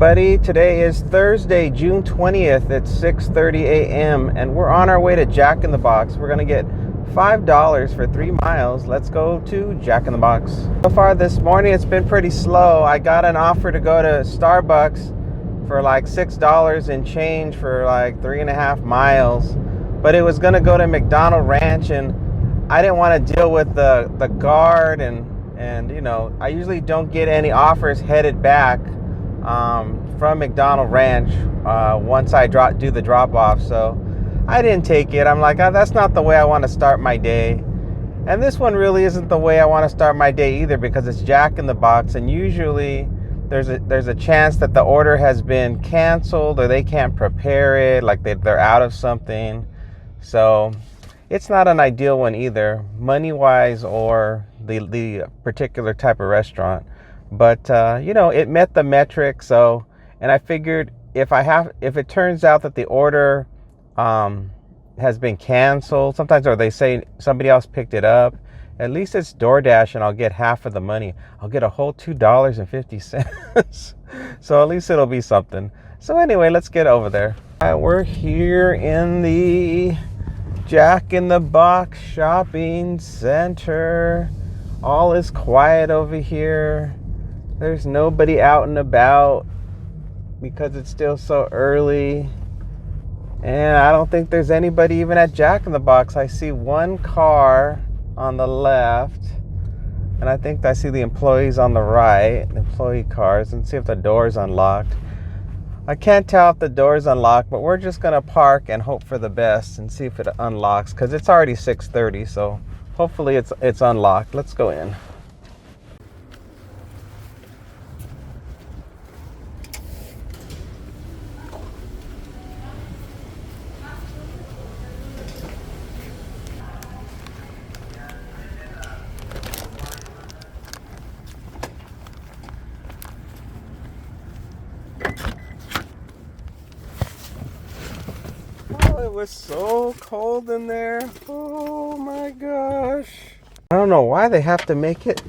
everybody. Today is Thursday, June 20th at 6:30 a.m. and we're on our way to Jack in the Box. We're gonna get $5 for 3 miles. Let's go to Jack in the Box. So far this morning it's been pretty slow. I got an offer to go to Starbucks for like $6 and change for like 3.5 miles, but it was gonna go to McDonald Ranch, and I didn't want to deal with the guard, and you know, I usually don't get any offers headed back from McDonald Ranch once I do the drop off. So I didn't take it. I'm like, oh, that's not the way I want to start my day. And this one really isn't the way I want to start my day either, because it's Jack in the Box, and usually there's a chance that the order has been canceled or they can't prepare it, like they're out of something. So it's not an ideal one either, money wise or the particular type of restaurant. But you know, it met the metric. So, and I figured if it turns out that the order has been canceled sometimes, or they say somebody else picked it up, at least it's DoorDash and I'll get half of the money. I'll get a whole $2.50. So at least it'll be something. So anyway, let's get over there. We're here in the Jack in the Box shopping center. All is quiet over here. There's nobody out and about because it's still so early. And I don't think there's anybody even at Jack in the Box. I see one car on the left, and I think I see the employees on the right, employee cars, and see if the door's unlocked. I can't tell if the door's unlocked, but we're just gonna park and hope for the best and see if it unlocks, because it's already 6:30, so hopefully it's unlocked. Let's go in. It was so cold in there. Oh my gosh. I don't know why they have to make it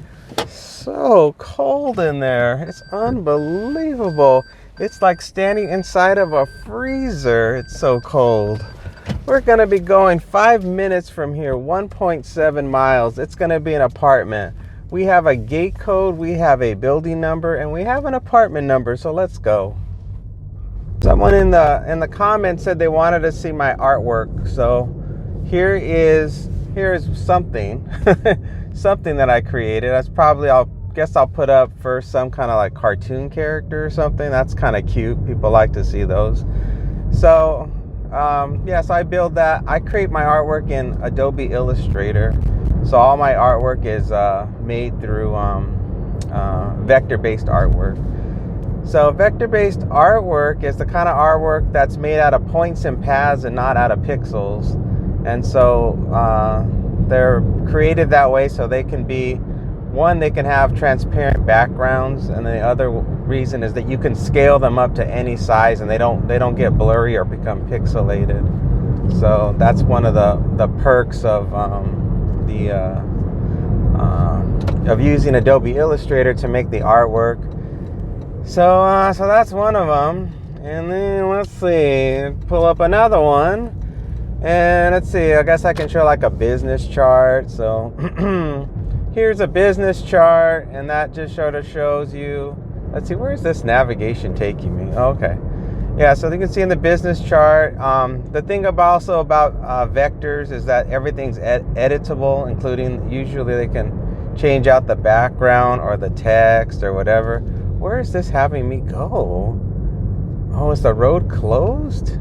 so cold in there. It's unbelievable. It's like standing inside of a freezer. It's so cold. We're going to be going 5 minutes from here, 1.7 miles. It's going to be an apartment. We have a gate code, we have a building number, and we have an apartment number. So let's go. Someone in the comments said they wanted to see my artwork. So here is something something that I created. That's probably, I'll put up for some kind of like cartoon character or something. That's kind of cute. People like to see those. So so I build that. I create my artwork in Adobe Illustrator. So all my artwork is made through vector-based artwork. So vector-based artwork is the kind of artwork that's made out of points and paths and not out of pixels. And so they're created that way so they can be, one, they can have transparent backgrounds, and the other reason is that you can scale them up to any size and they don't get blurry or become pixelated. So that's one of the perks of using Adobe Illustrator to make the artwork. So that's one of them. And then let's see, pull up another one. And let's see, I guess I can show like a business chart. So here's a business chart, and that just sort of shows you, let's see, where's this navigation taking me? Oh, okay. Yeah, so you can see in the business chart, the thing about vectors is that everything's editable, including usually they can change out the background or the text or whatever. Where is this having me go? Oh, is the road closed?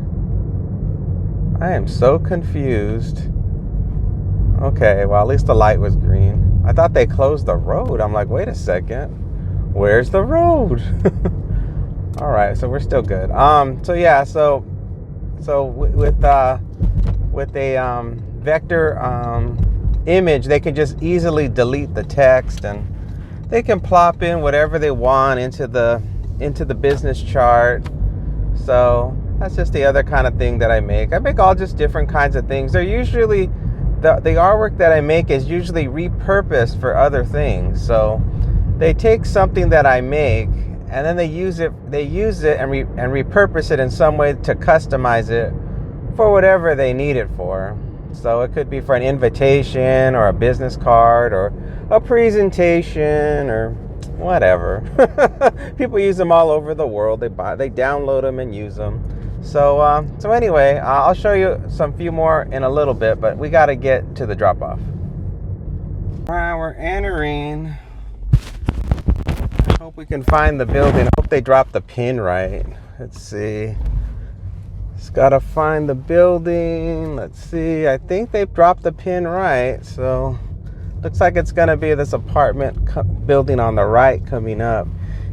I am so confused. Okay, well, at least the light was green. I thought they closed the road. I'm like, wait a second. Where's the road? All right, so we're still good. So with a vector image, they can just easily delete the text, and they can plop in whatever they want into the business chart. So that's just the other kind of thing that I make. I make all just different kinds of things. They're usually, the artwork that I make is usually repurposed for other things. So they take something that I make and then they use it and repurpose it in some way to customize it for whatever they need it for. So it could be for an invitation or a business card or a presentation or whatever. People use them all over the world. They download them and use them. So anyway, I'll show you some few more in a little bit, but we got to get to the drop off. All right, we're entering. I hope we can find the building. I hope they dropped the pin right. Let's see. Just gotta find the building. Let's see. I think they've dropped the pin right. So looks like it's gonna be this apartment building on the right coming up.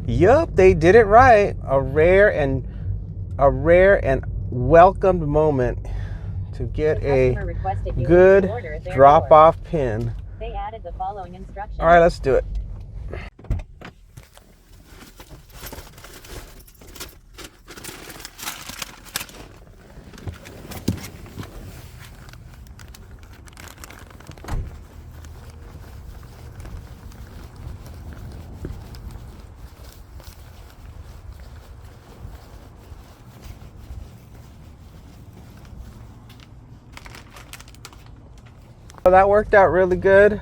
Yup, they did it right. A rare and welcomed moment to get a good drop-off pin. They added the following instructions. All right, let's do it. That worked out really good.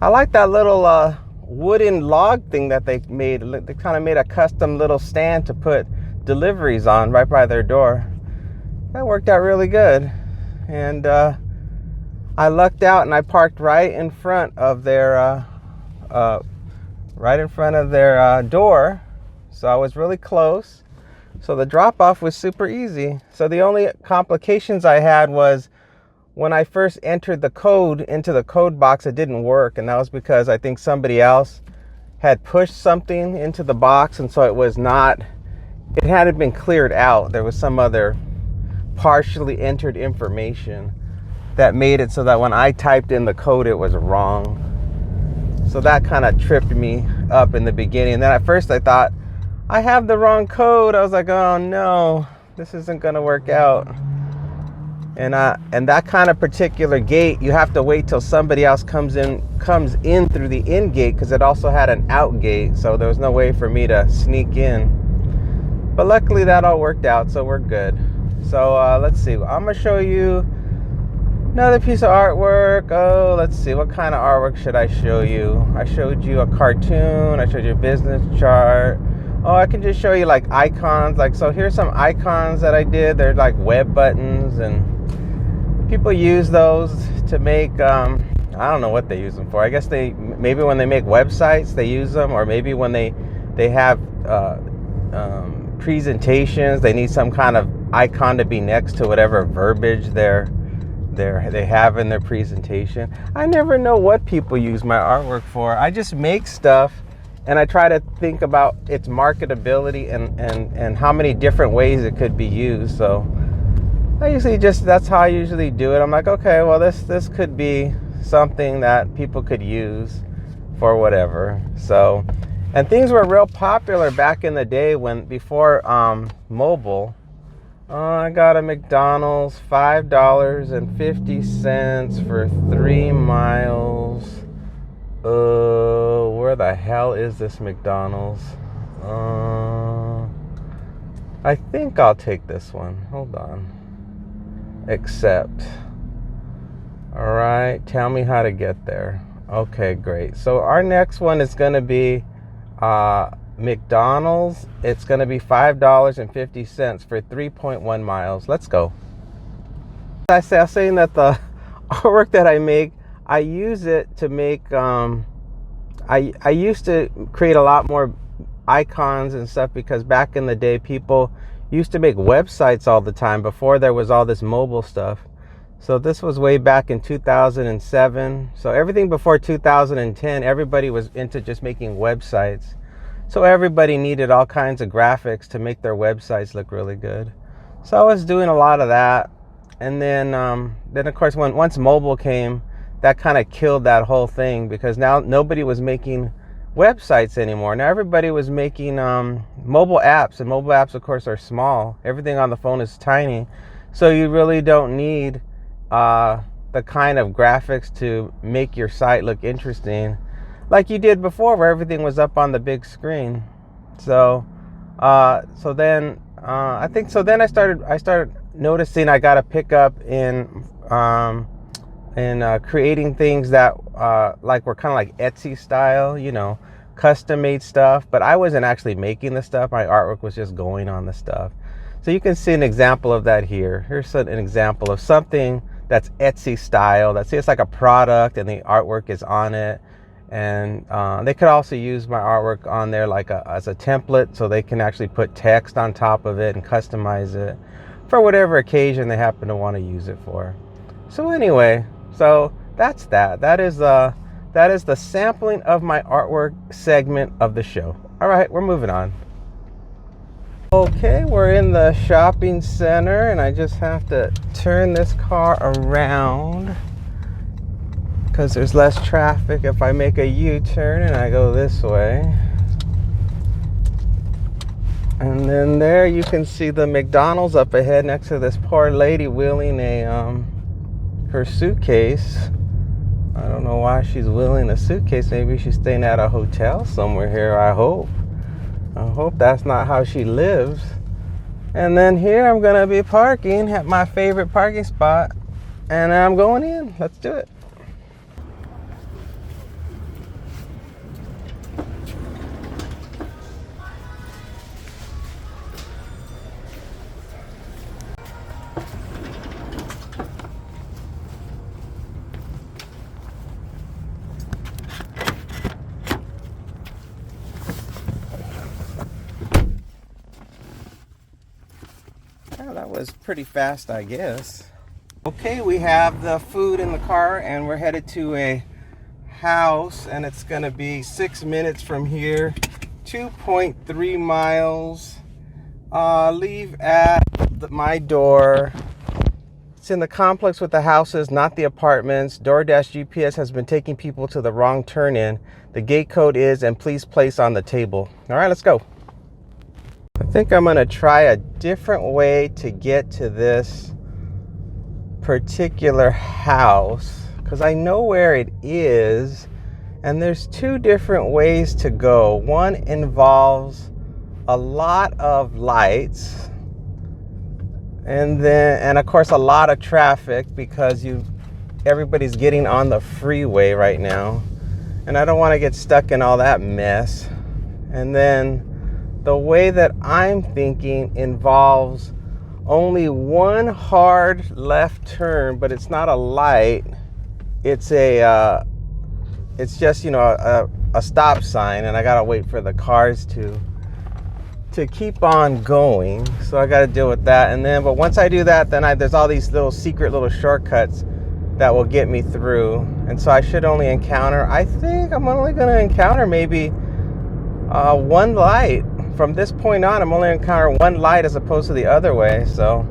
I like that little wooden log thing that they made. They kind of made a custom little stand to put deliveries on right by their door. That worked out really good. And I lucked out and I parked right in front of their door. So I was really close. So the drop off was super easy. So the only complications I had was when I first entered the code into the code box, it didn't work. And that was because I think somebody else had pushed something into the box. And so it hadn't been cleared out. There was some other partially entered information that made it so that when I typed in the code, it was wrong. So that kind of tripped me up in the beginning. And then at first I thought, I have the wrong code. I was like, oh no, this isn't going to work out. And that kind of particular gate, you have to wait till somebody else comes in through the in gate, because it also had an out gate, so there was no way for me to sneak in. But luckily that all worked out, so we're good. So let's see. I'm gonna show you another piece of artwork. Oh, let's see. What kind of artwork should I show you? I showed you a cartoon. I showed you a business chart. Oh, I can just show you like icons. Like, so here's some icons that I did. They're like web buttons, and people use those to make, I don't know what they use them for. I guess maybe when they make websites, they use them, or maybe when they have presentations, they need some kind of icon to be next to whatever verbiage they have in their presentation. I never know what people use my artwork for. I just make stuff, and I try to think about its marketability and how many different ways it could be used. So that's how I usually do it. I'm like, okay, well, this could be something that people could use for whatever. So, and things were real popular back in the day before mobile. I got a McDonald's, $5.50 for 3 miles. Where the hell is this McDonald's? I think I'll take this one. Hold on. Accept. All right, tell me how to get there. Okay, great. So our next one is going to be McDonald's. It's going to be $5.50 for 3.1 miles. Let's go. I was saying that the artwork that I make, I use it to make, I used to create a lot more icons and stuff, because back in the day, people used to make websites all the time before there was all this mobile stuff. So this was way back in 2007. So everything before 2010, everybody was into just making websites. So everybody needed all kinds of graphics to make their websites look really good. So I was doing a lot of that. And then of course, once mobile came, that kind of killed that whole thing, because now nobody was making websites anymore. Now everybody was making mobile apps, and mobile apps, of course, are small. Everything on the phone is tiny, so you really don't need the kind of graphics to make your site look interesting like you did before, where everything was up on the big screen. So, I think so. Then I started noticing I got to pick up in creating things that like were kind of like Etsy style, custom made stuff. But I wasn't actually making the stuff. My artwork was just going on the stuff. So you can see an example of that here. Here's an example of something that's Etsy style. It's like a product and the artwork is on it. And they could also use my artwork on there like as a template, so they can actually put text on top of it and customize it for whatever occasion they happen to want to use it for. So anyway, so that's that. That is the sampling of my artwork segment of the show. All right, we're moving on. Okay, we're in the shopping center, and I just have to turn this car around because there's less traffic if I make a U-turn and I go this way. And then there you can see the McDonald's up ahead next to this poor lady wheeling her suitcase. I don't know why she's wheeling a suitcase. Maybe she's staying at a hotel somewhere here, I hope. I hope that's not how she lives. And then here I'm gonna be parking at my favorite parking spot, and I'm going in. Let's do it. Well, that was pretty fast, I guess. Okay, we have the food in the car and we're headed to a house, and it's gonna be 6 minutes from here, 2.3 miles. Leave at my door. It's in the complex with the houses, not the apartments. DoorDash GPS has been taking people to the wrong turn-in. The gate code is, and please place on the table. All right, let's go. I think I'm gonna try a different way to get to this particular house because I know where it is, and there's two different ways to go. One involves a lot of lights and of course a lot of traffic because everybody's getting on the freeway right now, and I don't want to get stuck in all that mess. And then the way that I'm thinking involves only one hard left turn, but it's not a light. It's just a stop sign, and I gotta wait for the cars to keep on going. So I gotta deal with that. And then, but once I do that, then there's all these secret little shortcuts that will get me through. And so I should only encounter, I think I'm only gonna encounter maybe one light. From this point on, I'm only encountering one light as opposed to the other way. So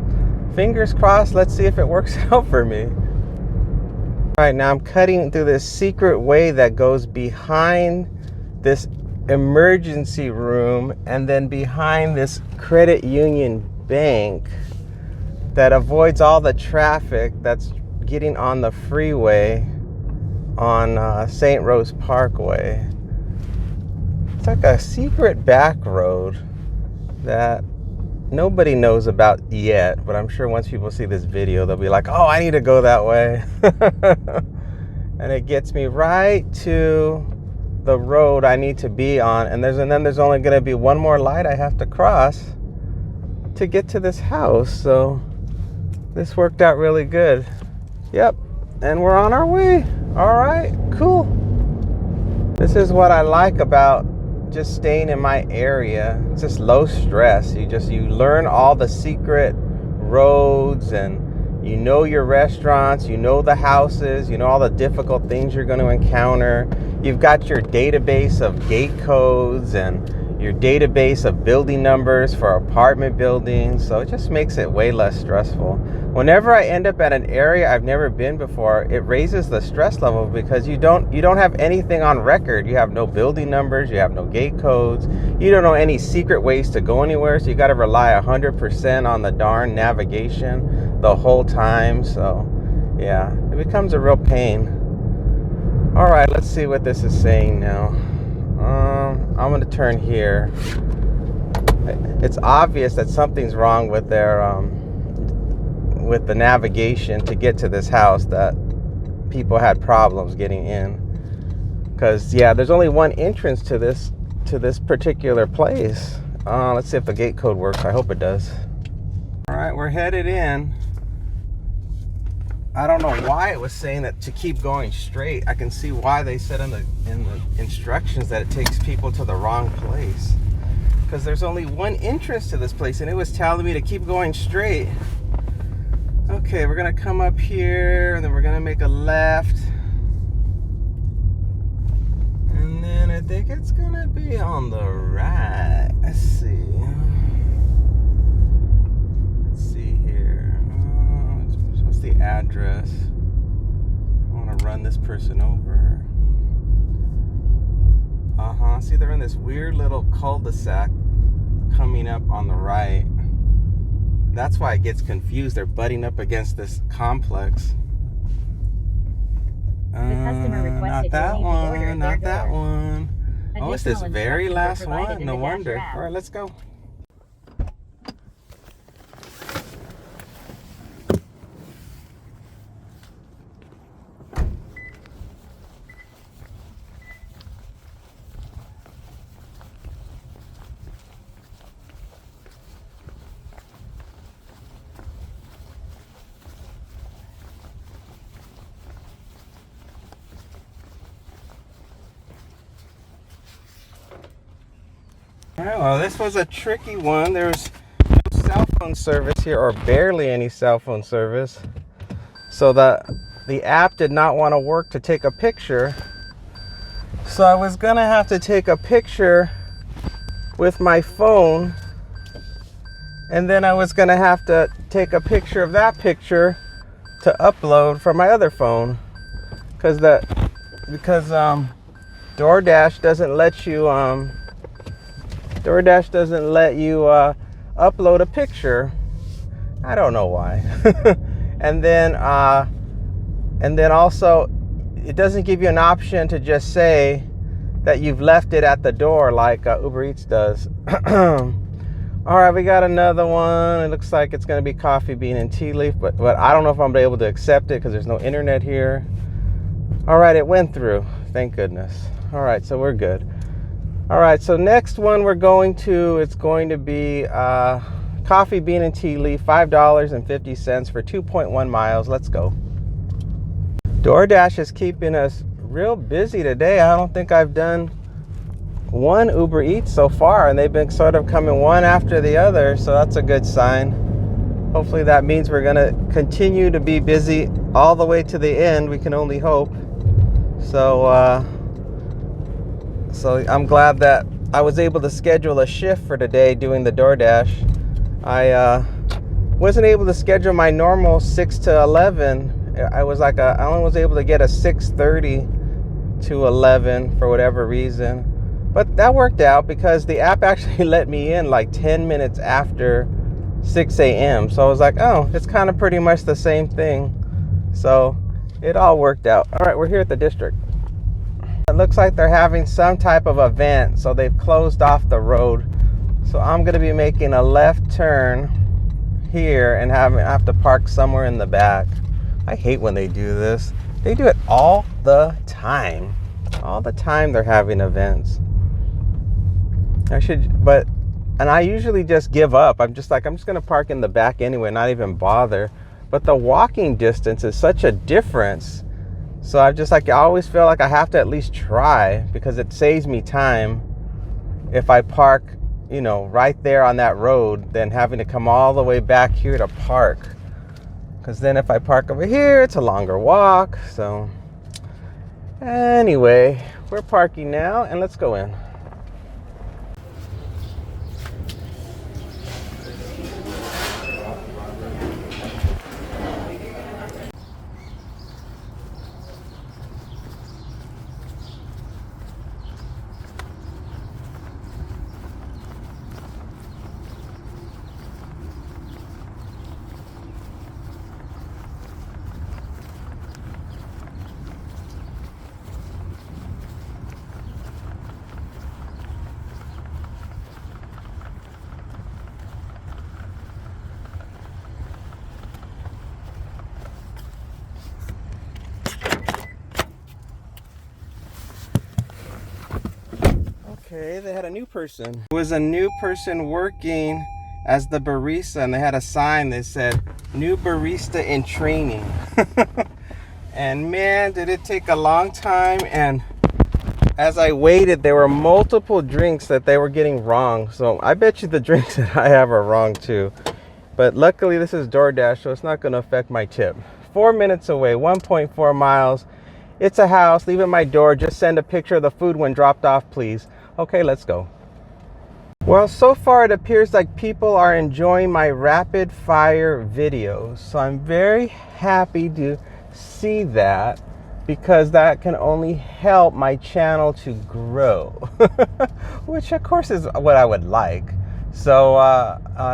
fingers crossed, let's see if it works out for me. All right, now I'm cutting through this secret way that goes behind this emergency room and then behind this credit union bank that avoids all the traffic that's getting on the freeway on St. Rose Parkway. It's like a secret back road that nobody knows about yet, but I'm sure once people see this video, they'll be like, oh, I need to go that way. And it gets me right to the road I need to be on. And then there's only going to be one more light I have to cross to get to this house. So this worked out really good. Yep. And we're on our way. All right, cool. This is what I like about just staying in my area. It's just low stress. You learn all the secret roads, and you know your restaurants, you know the houses, you know all the difficult things you're going to encounter. You've got your database of gate codes and your database of building numbers for apartment buildings, so it just makes it way less stressful. Whenever I end up at an area I've never been before, it raises the stress level because you don't have anything on record. You have no building numbers, you have no gate codes, you don't know any secret ways to go anywhere, so you got to rely 100% on the darn navigation the whole time. So yeah, it becomes a real pain. All right, let's see what this is saying now. I'm going to turn here. It's obvious that something's wrong with their with the navigation to get to this house, that people had problems getting in. Because yeah, there's only one entrance to this particular place. Let's see if the gate code works. I hope it does. All right, we're headed in. I don't know why it was saying that to keep going straight. I can see why they said in the instructions that it takes people to the wrong place. Because there's only one entrance to this place, and it was telling me to keep going straight. Okay, we're gonna come up here, and then we're gonna make a left. And then I think it's gonna be on the right. Let's see. Let's see here. What's the address? I wanna run this person over. See, they're in this weird little cul-de-sac coming up on the right. That's why it gets confused. They're butting up against this complex. The customer requested Not that you leave the order one. at Not their that door. one. Oh, it's this Additional very instructions last are provided one. in No the Dasher wonder. app. All right, let's go. Well, this was a tricky one. There's no cell phone service here, or barely any cell phone service. So the app did not want to work to take a picture. So I was gonna have to take a picture with my phone, and then I was gonna have to take a picture of that picture to upload from my other phone, because DoorDash doesn't let you upload a picture. I don't know why. and then also it doesn't give you an option to just say that you've left it at the door like UberEats does. All right, we got another one. It looks like it's going to be coffee bean and tea leaf, but I don't know if I'm able to accept it because there's no internet here. All right, it went through. Thank goodness. All right, so we're good. All right, so next one it's going to be coffee bean and tea leaf, $5.50 for 2.1 miles. Let's go. DoorDash is keeping us real busy today. I don't think I've done one Uber Eats so far, and they've been sort of coming one after the other, so that's a good sign. Hopefully that means we're gonna continue to be busy all the way to the end. We can only hope. So I'm glad that I was able to schedule a shift for today doing the DoorDash. I wasn't able to schedule my normal 6 to 11. I only was able to get a 6:30 to 11 for whatever reason. But that worked out because the app actually let me in like 10 minutes after 6 a.m. So I was like, oh, it's kind of pretty much the same thing. So it all worked out. All right, we're here at the district. It looks like they're having some type of event, so they've closed off the road. So I'm going to be making a left turn here and have to park somewhere in the back. I hate when they do this. They do it all the time. All the time they're having events. I usually just give up. I'm just going to park in the back anyway, not even bother. But the walking distance is such a difference. So I always feel like I have to at least try, because it saves me time if I park, right there on that road than having to come all the way back here to park. Because then if I park over here, it's a longer walk. So anyway, we're parking now, and let's go in. Okay, they had a new person. It was a new person working as the barista, and they had a sign that said, "New barista in training." And man, did it take a long time. And as I waited, there were multiple drinks that they were getting wrong. So I bet you the drinks that I have are wrong too. But luckily this is DoorDash, so it's not going to affect my tip. 4 minutes away, 1.4 miles. It's a house. Leave it at my door. Just send a picture of the food when dropped off, please. Okay, let's go. Well, so far it appears like people are enjoying my rapid fire videos. So I'm very happy to see that, because that can only help my channel to grow, which of course is what I would like. So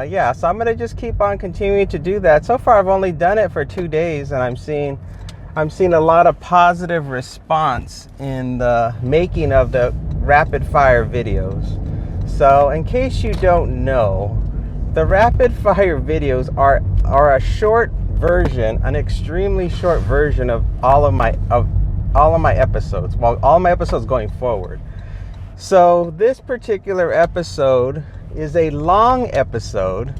yeah, so I'm gonna just keep on continuing to do that. So far I've only done it for 2 days, and I'm seeing a lot of positive response in the making of the rapid fire videos. So in case you don't know, the rapid fire videos are a short version, an extremely short version of all of my episodes. Well, all my episodes going forward. So this particular episode is a long episode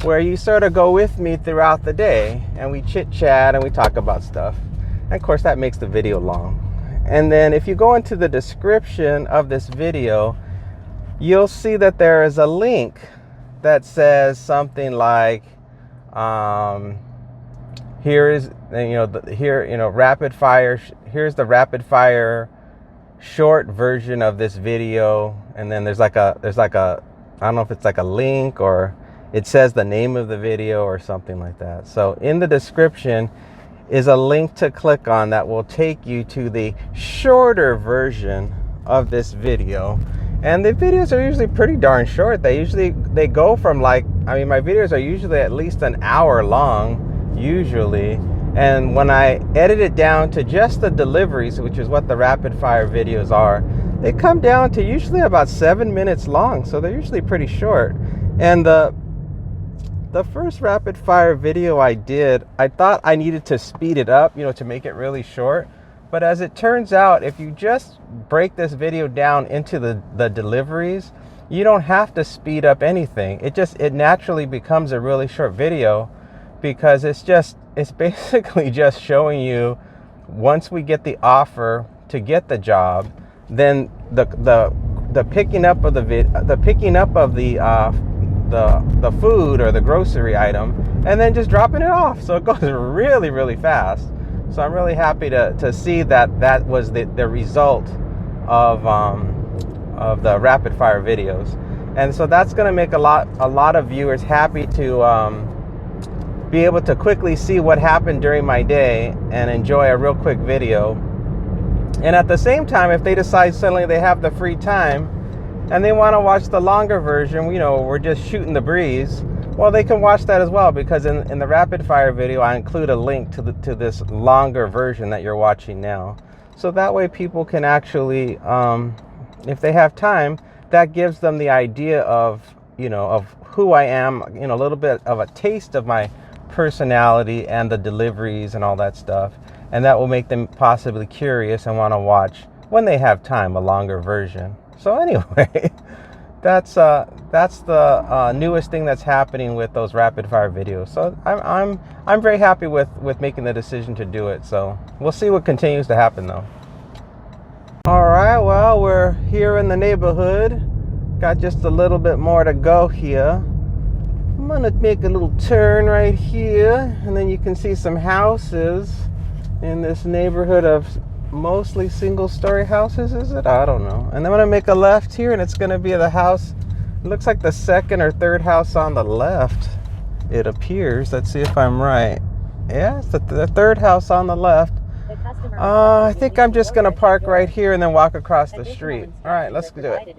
where you sort of go with me throughout the day, and we chit chat and we talk about stuff. And of course that makes the video long. And then if you go into the description of this video, you'll see that there is a link that says something like, here's rapid fire. Here's the rapid fire short version of this video. And then there's like a I don't know if it's like a link, or it says the name of the video or something like that. So in the description is a link to click on that will take you to the shorter version of this video. And the videos are usually pretty darn short. They go from my videos are usually at least an hour long, usually. And when I edit it down to just the deliveries, which is what the rapid fire videos are, they come down to usually about 7 minutes long. So they're usually pretty short. And the first rapid fire video I did, I thought I needed to speed it up, to make it really short. But as it turns out, if you just break this video down into the deliveries, you don't have to speed up anything. It naturally becomes a really short video, because it's basically just showing you, once we get the offer to get the job, then the picking up of the food or the grocery item, and then just dropping it off. So it goes really, really fast. So I'm really happy to see that was the result of the rapid fire videos. And so that's going to make a lot of viewers happy to be able to quickly see what happened during my day and enjoy a real quick video. And at the same time, if they decide suddenly they have the free time and they want to watch the longer version, we're just shooting the breeze, well, they can watch that as well, because in the rapid fire video I include a link to this longer version that you're watching now. So that way people can actually, if they have time, that gives them the idea of who I am, a little bit of a taste of my personality and the deliveries and all that stuff. And that will make them possibly curious and want to watch, when they have time, a longer version. So anyway, that's the newest thing that's happening with those rapid fire videos. So I'm very happy with making the decision to do it. So we'll see what continues to happen though. All right, well, we're here in the neighborhood. Got just a little bit more to go here. I'm gonna make a little turn right here, and then you can see some houses in this neighborhood of mostly single-story houses, is it? I don't know. And then I'm gonna make a left here, and it's gonna be the house. It looks like the second or third house on the left, it appears. Let's see if I'm right. Yeah, it's the third house on the left. I think I'm just gonna park right here and then walk across the street. All right, let's do it.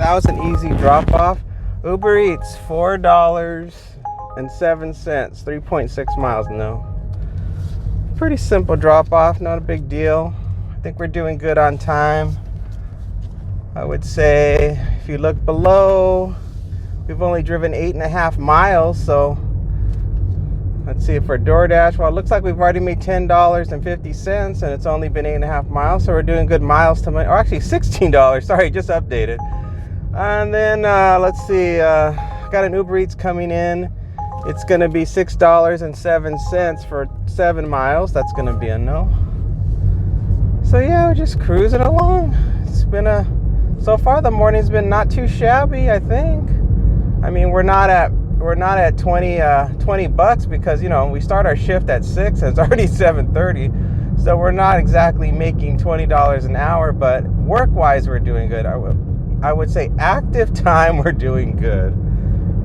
That was an easy drop off. Uber Eats, $4.07, 3.6 miles. No. Pretty simple drop off, not a big deal. I think we're doing good on time. I would say if you look below, we've only driven 8.5 miles. So let's see, for DoorDash, well, it looks like we've already made $10.50 and it's only been 8.5 miles. So we're doing good miles to money, or actually $16. Sorry, just updated. And then let's see, got an Uber Eats coming in. It's going to be $6.07 for 7 miles. That's going to be a no. So yeah, we're just cruising along. It's been so far the morning's been not too shabby, I think. I mean, we're not at 20 bucks because, you know, we start our shift at 6 and it's already 7:30. So we're not exactly making $20 an hour, but work-wise we're doing good. I would say active time we're doing good.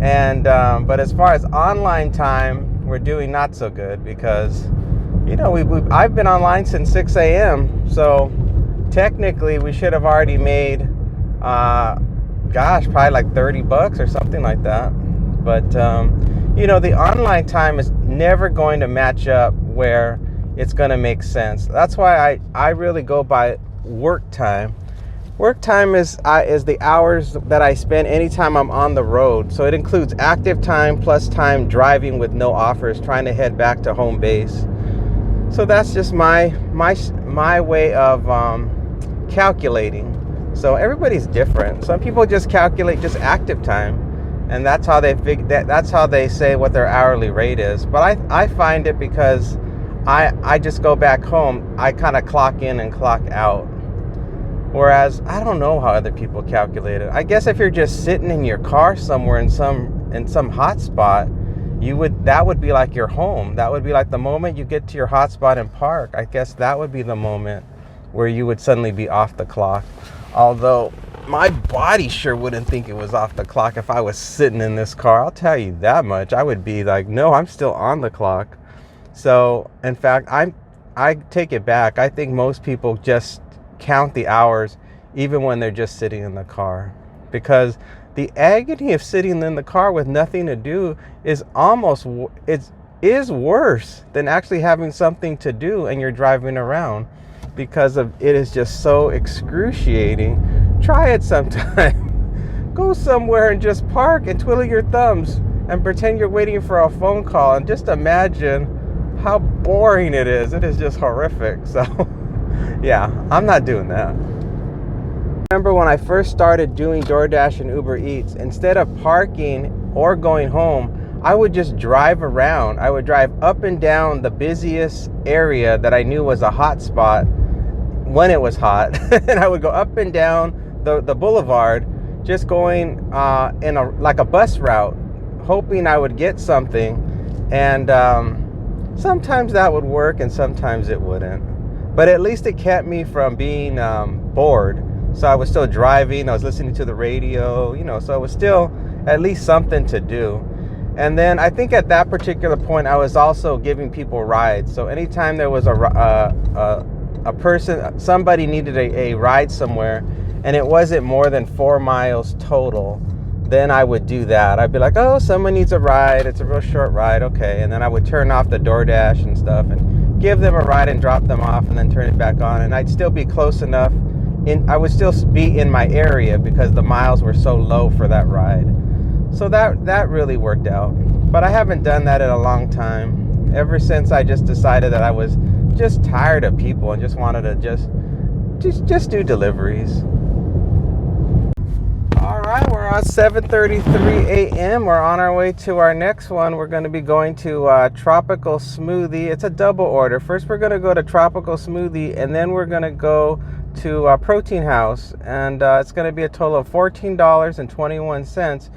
And but as far as online time, we're doing not so good because, you know, I've been online since 6 a.m. So technically we should have already made probably like 30 bucks or something like that. But you know, the online time is never going to match up where it's going to make sense. That's why I really go by work time. Work time is the hours that I spend anytime I'm on the road. So it includes active time plus time driving with no offers, trying to head back to home base. So that's just my way of calculating. So everybody's different. Some people just calculate just active time, and that's how that's how they say what their hourly rate is. But I find it because I just go back home. I kind of clock in and clock out. Whereas I don't know how other people calculate it. I guess if you're just sitting in your car somewhere in some hot spot, that would be like your home. That would be like the moment you get to your hot spot and park. I guess that would be the moment where you would suddenly be off the clock. Although my body sure wouldn't think it was off the clock if I was sitting in this car. I'll tell you that much. I would be like, no, I'm still on the clock. So in fact, I take it back. I think most people just count the hours even when they're just sitting in the car, because the agony of sitting in the car with nothing to do is worse than actually having something to do and you're driving around, because it is just so excruciating. Try it sometime. Go somewhere and just park and twiddle your thumbs and pretend you're waiting for a phone call, and just imagine how boring it is. It is just horrific. So yeah, I'm not doing that. Remember when I first started doing DoorDash and Uber Eats, instead of parking or going home, I would just drive around. I would drive up and down the busiest area that I knew was a hot spot when it was hot. And I would go up and down the boulevard, just going in like a bus route, hoping I would get something. And sometimes that would work and sometimes it wouldn't. But at least it kept me from being bored. So I was still driving, I was listening to the radio, you know, so it was still at least something to do. And then I think at that particular point, I was also giving people rides. So anytime there was a person, somebody needed a ride somewhere, and it wasn't more than 4 miles total, then I would do that. I'd be like, oh, someone needs a ride. It's a real short ride. Okay. And then I would turn off the DoorDash and stuff and give them a ride and drop them off and then turn it back on. And I'd still be close enough. I would still be in my area because the miles were so low for that ride. So that really worked out. But I haven't done that in a long time. Ever since I just decided that I was just tired of people and just wanted to just do deliveries. All right, we're on 7:33 a.m. We're on our way to our next one. We're going to be going to Tropical Smoothie. It's a double order. First, we're going to go to Tropical Smoothie, and then we're going to go to Protein House. And it's going to be a total of $14.21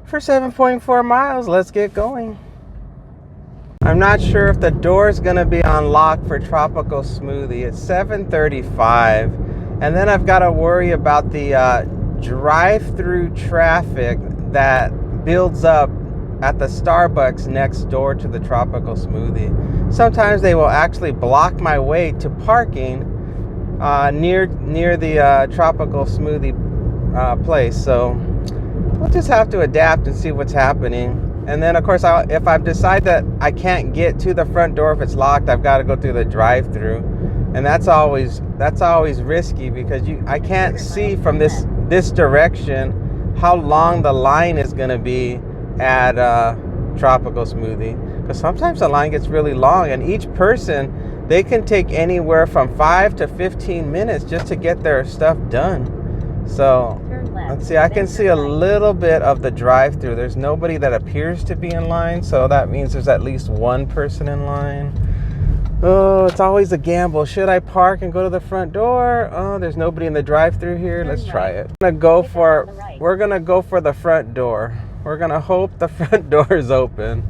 for 7.4 miles. Let's get going. I'm not sure if the door is going to be unlocked for Tropical Smoothie. It's 7:35, and then I've got to worry about the drive-through traffic that builds up at the Starbucks next door to the Tropical Smoothie. Sometimes they will actually block my way to parking near the Tropical Smoothie place. So we'll just have to adapt and see what's happening. And then, of course, if I decide that I can't get to the front door if it's locked, I've got to go through the drive-through, and that's always risky because I can't see from this direction how long the line is going to be at Tropical Smoothie. Because sometimes the line gets really long, and each person, they can take anywhere from 5 to 15 minutes just to get their stuff done. So let's see, I can see a little bit of the drive-through. There's nobody that appears to be in line, so that means there's at least one person in line. Oh, it's always a gamble. Should I park and go to the front door? Oh, there's nobody in the drive-through here. Let's try it. We're gonna go for the front door. We're gonna hope the front door is open.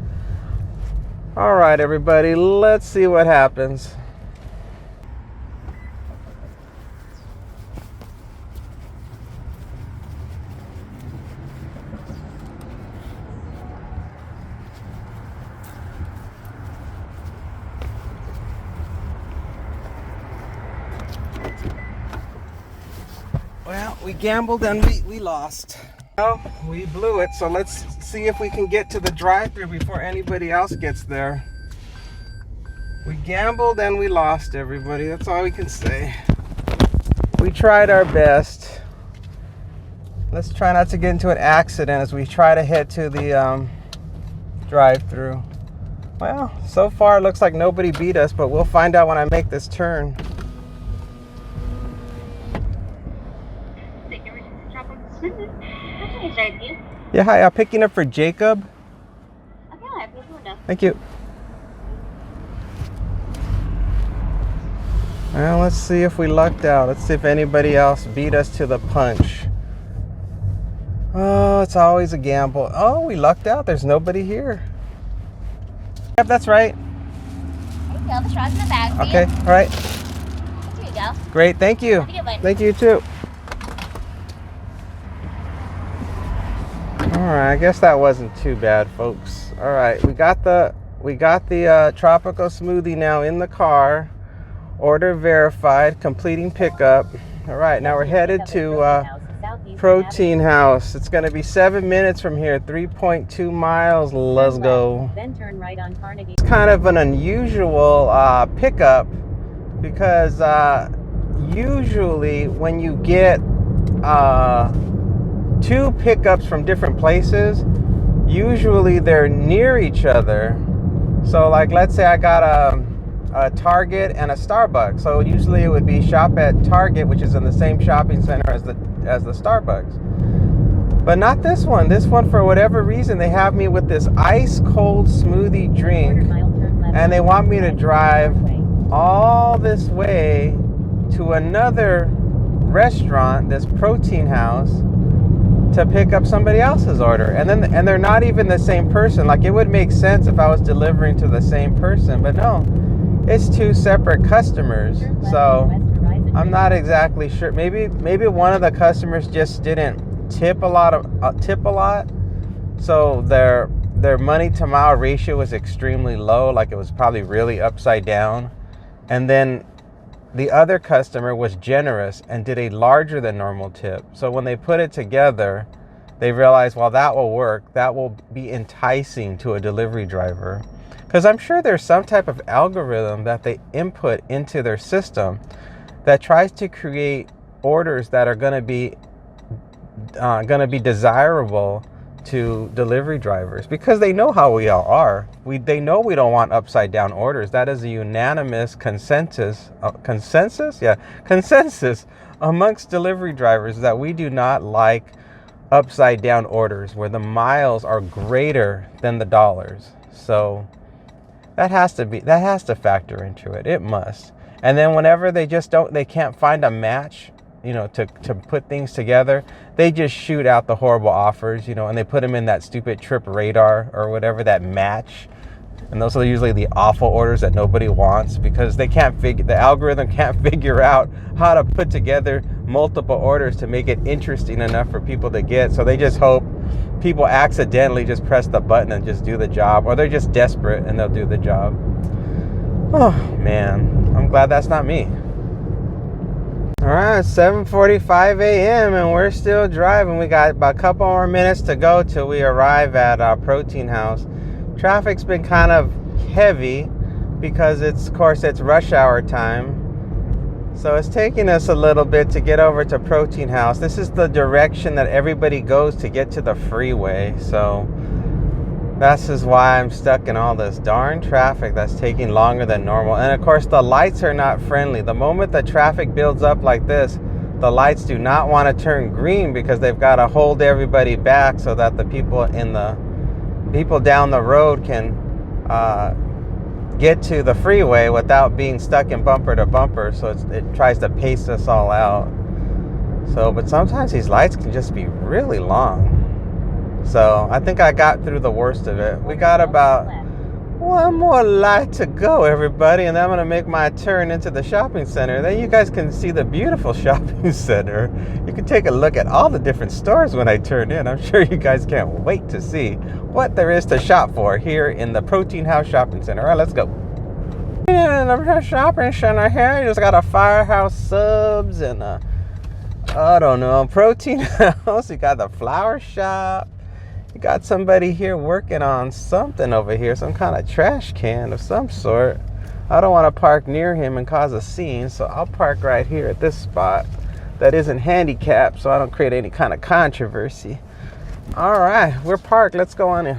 All right, everybody, let's see what happens. Well, we gambled and we lost. Well, we blew it, so let's see if we can get to the drive-thru before anybody else gets there. We gambled and we lost, everybody. That's all we can say. We tried our best. Let's try not to get into an accident as we try to head to the drive-thru. Well, so far it looks like nobody beat us, but we'll find out when I make this turn. Yeah, hi, I'm picking up for Jacob. Thank you. Well, let's see if we lucked out. Let's see if anybody else beat us to the punch. Oh, it's always a gamble. Oh, we lucked out. There's nobody here. Yep, that's right. There you go. The straw's in the bag for Okay, you. all right. Here you go. Great, thank you. Have a good one. Thank you too. All right, I guess that wasn't too bad, folks. All right, we got the tropical smoothie now in the car. Order verified, completing pickup. All right, now we're headed to Protein House. It's going to be 7 minutes from here, 3.2 miles. Let's go. Then turn right on Carnegie. It's kind of an unusual pickup because usually when you get two pickups from different places, usually they're near each other. So like, let's say I got a Target and a Starbucks. So usually it would be shop at Target, which is in the same shopping center as the Starbucks. But not this one. This one, for whatever reason, they have me with this ice cold smoothie drink, and they want me to drive all this way to another restaurant, this Protein House, to pick up somebody else's order. And they're not even the same person. Like, it would make sense if I was delivering to the same person, but no, it's two separate customers. So I'm not exactly sure. Maybe one of the customers just didn't tip a lot. So their money to mile ratio was extremely low, like it was probably really upside down. And then the other customer was generous and did a larger than normal tip. So when they put it together, they realized, well, that will work. That will be enticing to a delivery driver. Because I'm sure there's some type of algorithm that they input into their system that tries to create orders that are going to be desirable to delivery drivers, because they know how we all are. They know we don't want upside down orders. That is a unanimous consensus amongst delivery drivers, that we do not like upside down orders where the miles are greater than the dollars. So that has to factor into it. It must. And then whenever they can't find a match, to put things together, they just shoot out the horrible offers, and they put them in that stupid trip radar or whatever, that match. And those are usually the awful orders that nobody wants, because the algorithm can't figure out how to put together multiple orders to make it interesting enough for people to get. So they just hope people accidentally just press the button and just do the job, or they're just desperate and they'll do the job. Oh man, I'm glad that's not me. All right, 7:45 a.m. and we're still driving. We got about a couple more minutes to go till we arrive at our protein house. Traffic's been kind of heavy because of course it's rush hour time. So it's taking us a little bit to get over to Protein House. This is the direction that everybody goes to get to the freeway. So this is why I'm stuck in all this darn traffic that's taking longer than normal. And of course the lights are not friendly. The moment the traffic builds up like this, the lights do not want to turn green because they've got to hold everybody back so that the people down the road can get to the freeway without being stuck in bumper to bumper. So it tries to pace us all out. So, but sometimes these lights can just be really long. So I think I got through the worst of it. We got about one more light to go, everybody, and I'm gonna make my turn into the shopping center. Then you guys can see the beautiful shopping center. You can take a look at all the different stores when I turn in. I'm sure you guys can't wait to see what there is to shop for here in the Protein House Shopping Center. All right, let's go. In the shopping center here, you just got a Firehouse Subs and a, I don't know, Protein House. You got the flower shop. You got somebody here working on something over here, some kind of trash can of some sort. I don't want to park near him and cause a scene, so I'll park right here at this spot that isn't handicapped so I don't create any kind of controversy. All right, we're parked. Let's go on in.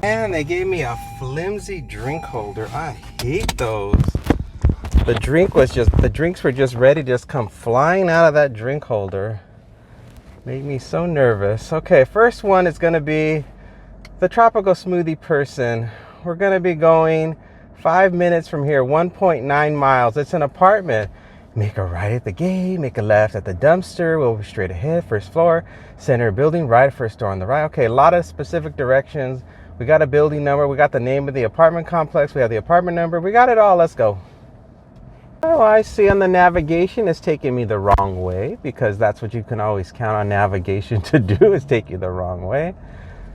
And they gave me a flimsy drink holder. I hate those. The drinks were just ready to just come flying out of that drink holder. Made me so nervous. Okay, first one is gonna be the tropical smoothie person. We're gonna be going 5 minutes from here, 1.9 miles. It's an apartment. Make a right at the gate, make a left at the dumpster, we'll be straight ahead, first floor, center building, right, first door on the right. Okay, a lot of specific directions. We got a building number, we got the name of the apartment complex, we have the apartment number, we got it all, let's go. Oh, I see on the navigation it's taking me the wrong way, because that's what you can always count on navigation to do, is take you the wrong way.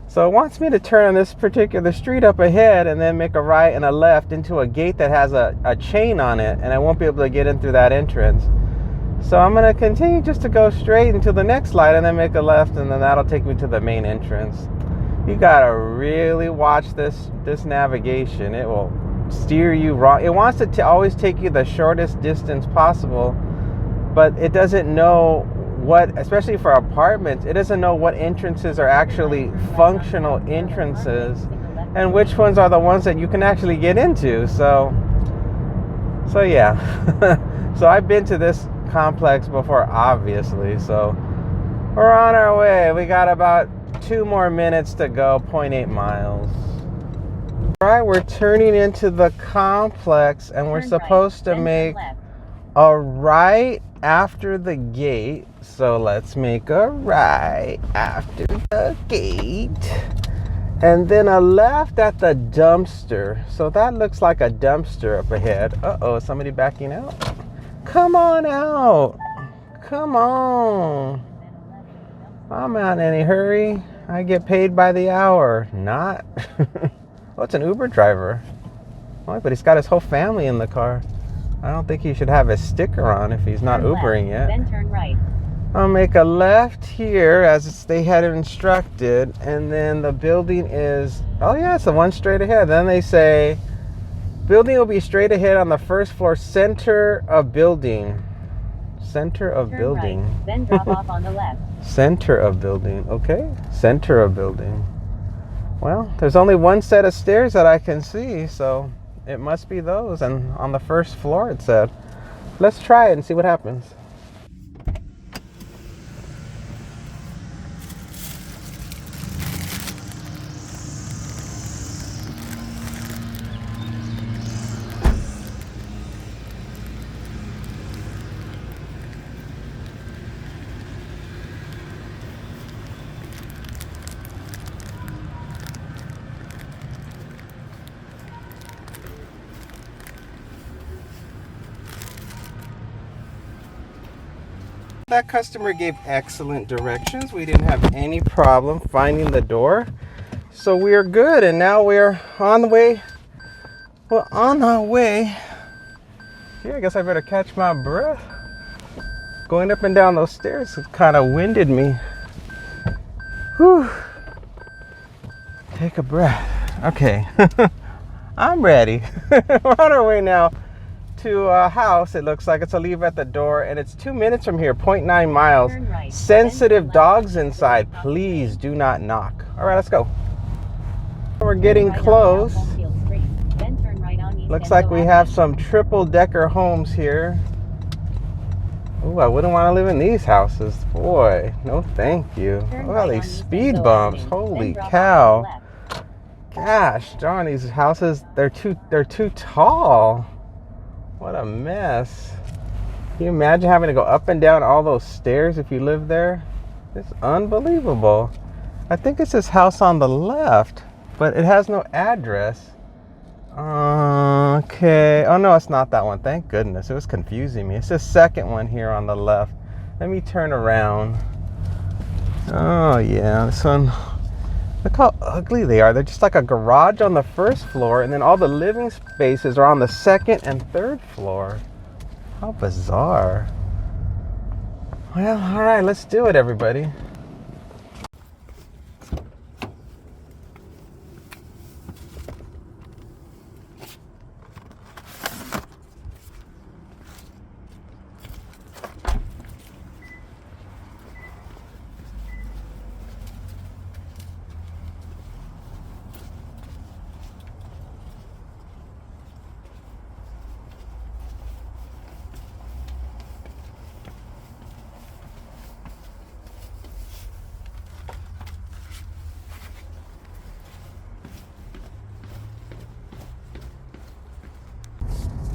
So it wants me to turn on this particular street up ahead and then make a right and a left into a gate that has a chain on it, and I won't be able to get in through that entrance. So I'm gonna continue just to go straight until the next light and then make a left, and then that'll take me to the main entrance. You gotta really watch this navigation. It will steer you wrong. It wants to always take you the shortest distance possible, but it doesn't know what, especially for apartments, it doesn't know what entrances are actually functional entrances and which ones are the ones that you can actually get into. So yeah. So I've been to this complex before, obviously. So we're on our way. We got about 2 more minutes to go, 0.8 miles. All right, we're turning into the complex and we're supposed to make a right after the gate. So let's make a right after the gate and then a left at the dumpster. So that looks like a dumpster up ahead. Uh-oh, is somebody backing out? Come on out. Come on. I'm not in any hurry. I get paid by the hour. Not. Oh, it's an Uber driver. Oh, but he's got his whole family in the car. I don't think he should have his sticker on if he's not Ubering yet. Then turn right. I'll make a left here as they had instructed, and then the building is, oh yeah, it's the one straight ahead. Then they say, building will be straight ahead on the first floor, center of building. Center of Turn building. right, then drop off on the left. Center of building. Okay. Center of building. Well, there's only one set of stairs that I can see, so it must be those. And on the first floor it said. Let's try it and see what happens. That customer gave excellent directions. We didn't have any problem finding the door. So we are good, and now we're on the way. Well, on our way. Yeah, I guess I better catch my breath. Going up and down those stairs kind of winded me. Whew. Take a breath. Okay. I'm ready. We're on our way now to a house. It looks like it's a leave at the door, and it's 2 minutes from here, 0.9 miles. Right, Sensitive dogs inside. Please do not knock. All right, let's go. We're getting close. Looks like we have some triple-decker homes here. Ooh, I wouldn't want to live in these houses. Boy, no thank you. Look at all these speed bumps. Holy cow. Gosh darn, these houses, they're too tall. What a mess. Can you imagine having to go up and down all those stairs if you live there? It's unbelievable. I think it's this house on the left, but it has no address. Okay. Oh, no, it's not that one. Thank goodness. It was confusing me. It's the second one here on the left. Let me turn around. Oh, yeah. This one. Look how ugly they are. They're just like a garage on the first floor, and then all the living spaces are on the second and third floor. How bizarre. Well, all right, let's do it, everybody.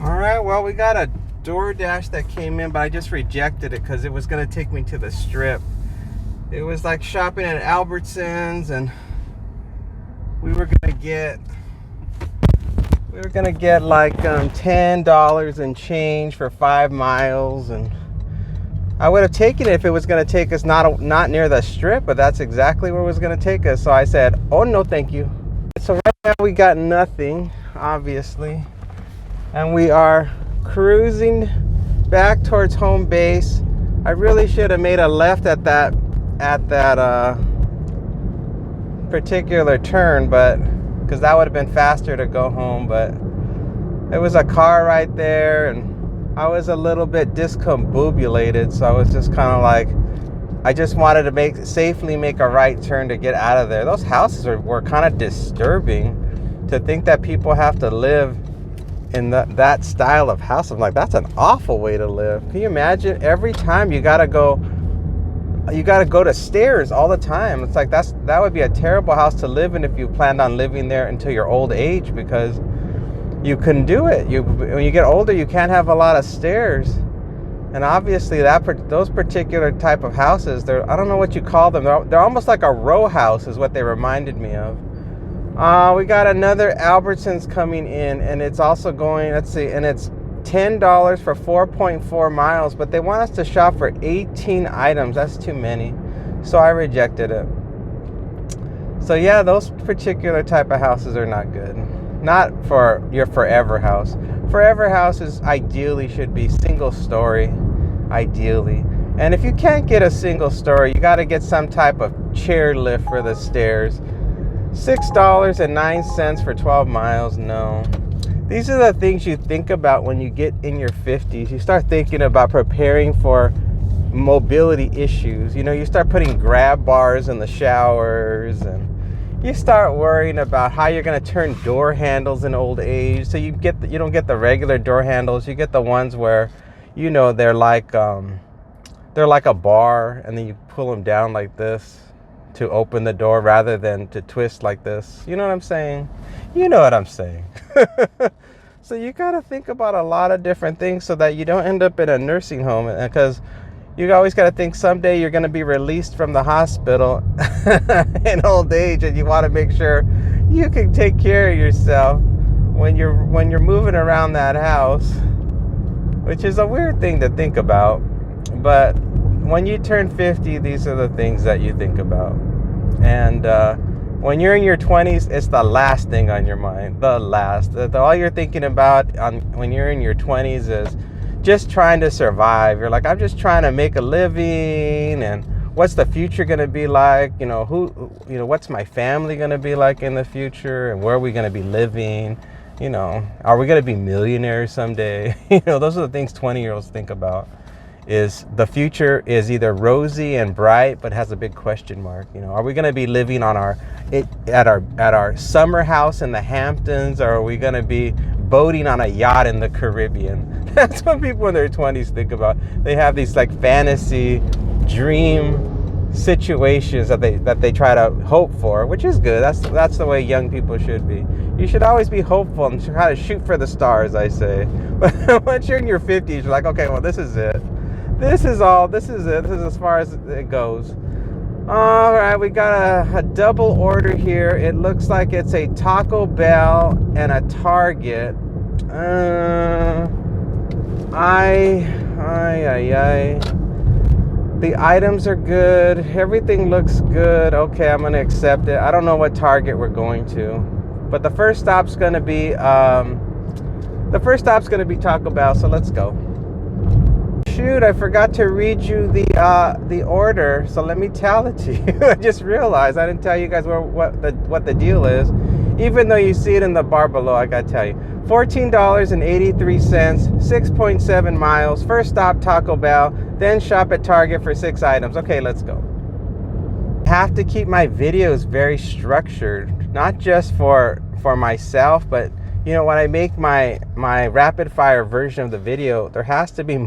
Alright, well, we got a DoorDash that came in, but I just rejected it because it was going to take me to the strip. It was like shopping at Albertsons, and we were going to get like $10 and change for 5 miles, and I would have taken it if it was going to take us not near the strip, but that's exactly where it was going to take us. So I said, oh no thank you. So right now we got nothing, obviously, and we are cruising back towards home base. I really should have made a left at that particular turn, but because that would have been faster to go home. But there was a car right there, and I was a little bit discombobulated, so I was just kind of like, I just wanted to safely make a right turn to get out of there. Those houses were kind of disturbing. To think that people have to live in that style of house, I'm like, that's an awful way to live. Can you imagine? Every time you gotta go to stairs all the time. It's like that would be a terrible house to live in if you planned on living there until your old age, because you couldn't do it. When you get older, you can't have a lot of stairs. And obviously those particular type of houses, I don't know what you call them. They're almost like a row house is what they reminded me of. We got another Albertsons coming in, and it's also going, let's see, and it's $10 for 4.4 miles, but they want us to shop for 18 items. That's too many. So I rejected it. So yeah, those particular type of houses are not good. Not for your forever house. Forever houses ideally should be single story, ideally. And if you can't get a single story, you got to get some type of chair lift for the stairs. $6.09 for 12 miles, no. These are the things you think about when you get in your 50s. You start thinking about preparing for mobility issues. You know, you start putting grab bars in the showers, and you start worrying about how you're going to turn door handles in old age. So you don't get the regular door handles. You get the ones where, you know, they're like a bar, and then you pull them down like this to open the door rather than to twist like this. You know what I'm saying? You know what I'm saying. So you got to think about a lot of different things so that you don't end up in a nursing home, because you always got to think someday you're going to be released from the hospital in old age, and you want to make sure you can take care of yourself when you're moving around that house, which is a weird thing to think about. But when you turn 50, these are the things that you think about. And when you're in your 20s, it's the last thing on your mind. The last. All you're thinking about when you're in your 20s is just trying to survive. You're like, I'm just trying to make a living, and what's the future going to be like? You know, what's my family going to be like in the future, and where are we going to be living? You know, are we going to be millionaires someday? You know, those are the things 20-year-olds think about. Is the future is either rosy and bright, but has a big question mark. You know, are we going to be living on at our summer house in the Hamptons, or are we going to be boating on a yacht in the Caribbean? That's what people in their 20s think about. They have these like fantasy dream situations that they try to hope for, which is good. That's the way young people should be. You should always be hopeful and try to shoot for the stars, I say. But once you're in your 50s, you're like, okay, well, this is it. This is it. This is as far as it goes. All right, we got a double order here. It looks like it's a Taco Bell and a Target. The items are good. Everything looks good. Okay, I'm gonna accept it. I don't know what Target we're going to, but the first stop's gonna be Taco Bell. So let's go. Shoot, I forgot to read you the order, so let me tell it to you. I just realized I didn't tell you guys what the deal is, even though you see it in the bar below. I gotta tell you, $14.83, 6.7 miles. First stop Taco Bell, then shop at Target for 6 items. Okay, let's go. I have to keep my videos very structured, not just for myself, but you know, when I make my rapid fire version of the video, there has to be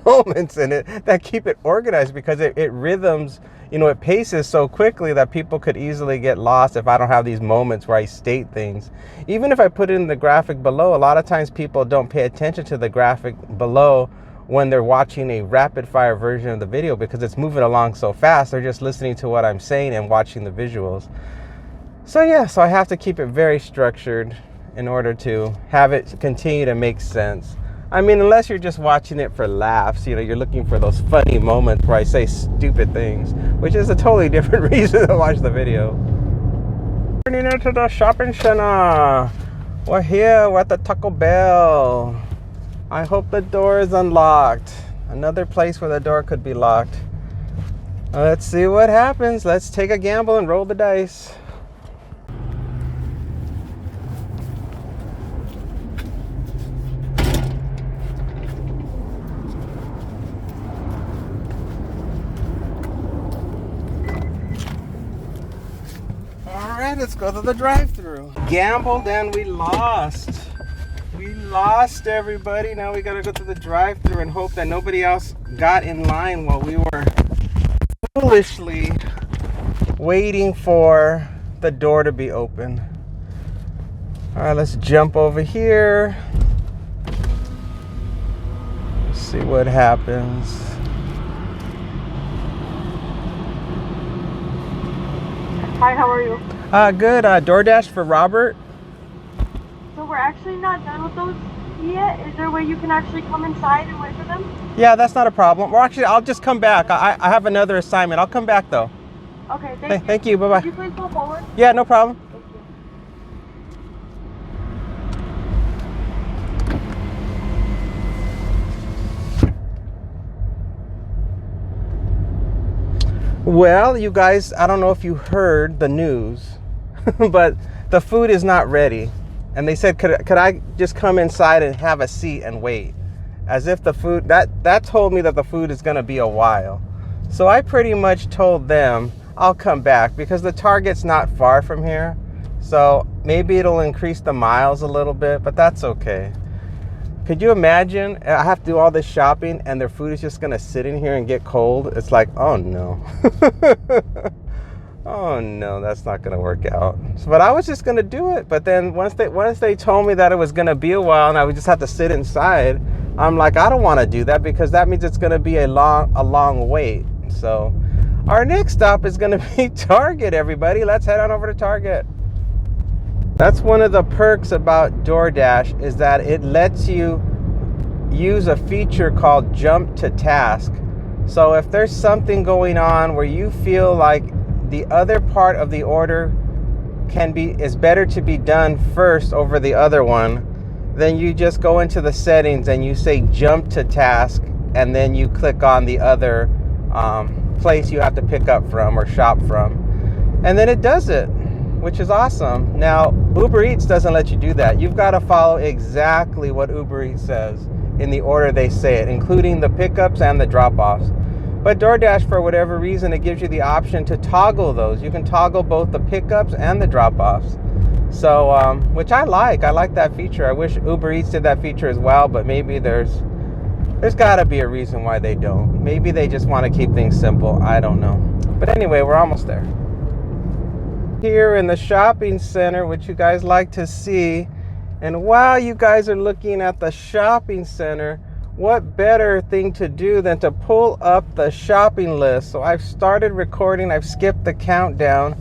moments in it that keep it organized, because it rhythms, you know, it paces so quickly that people could easily get lost if I don't have these moments where I state things. Even if I put it in the graphic below, a lot of times people don't pay attention to the graphic below when they're watching a rapid fire version of the video, because it's moving along so fast. They're just listening to what I'm saying and watching the visuals. So yeah, so I have to keep it very structured in order to have it continue to make sense. I mean, unless you're just watching it for laughs, you know, you're looking for those funny moments where I say stupid things, which is a totally different reason to watch the video. Turning into the shopping center. We're here, we're at the Taco Bell. I hope the door is unlocked. Another place where the door could be locked. Let's see what happens. Let's take a gamble and roll the dice. Let's go to the drive-thru. Gambled and we lost. We lost, everybody. Now we gotta go to the drive-thru and hope that nobody else got in line while we were foolishly waiting for the door to be open. All right, let's jump over here. See what happens. Hi, how are you? Good. DoorDash for Robert. So we're actually not done with those yet. Is there a way you can actually come inside and wait for them? Yeah, that's not a problem. Or actually, I'll just come back. I have another assignment. I'll come back though. Okay, thank you. Thank you. Bye-bye. Could you please go forward? Yeah, no problem. Well, you guys, I don't know if you heard the news, but the food is not ready. And they said, could I just come inside and have a seat and wait? As if the food, that told me that the food is going to be a while. So I pretty much told them I'll come back because the Target's not far from here. So maybe it'll increase the miles a little bit, but that's okay. Could you imagine? I have to do all this shopping and their food is just going to sit in here and get cold. It's like, oh no. Oh no, that's not going to work out. So, but I was just going to do it. But then once they told me that it was going to be a while and I would just have to sit inside, I'm like, I don't want to do that because that means it's going to be a long wait. So our next stop is going to be Target, everybody. Let's head on over to Target. That's one of the perks about DoorDash is that it lets you use a feature called jump to task. So if there's something going on where you feel like the other part of the order is better to be done first over the other one, then you just go into the settings and you say jump to task, and then you click on the other place you have to pick up from or shop from, and then it does it, which is awesome. Now UberEats doesn't let you do that. You've got to follow exactly what UberEats says in the order they say it, including the pickups and the drop-offs. But DoorDash, for whatever reason, it gives you the option to toggle those. You can toggle both the pickups and the drop-offs. So, which I like that feature. I wish UberEats did that feature as well, but maybe there's got to be a reason why they don't. Maybe they just want to keep things simple. I don't know. But anyway, we're almost there. Here in the shopping center, which you guys like to see. And while you guys are looking at the shopping center, what better thing to do than to pull up the shopping list? So I've started recording. I've skipped the countdown.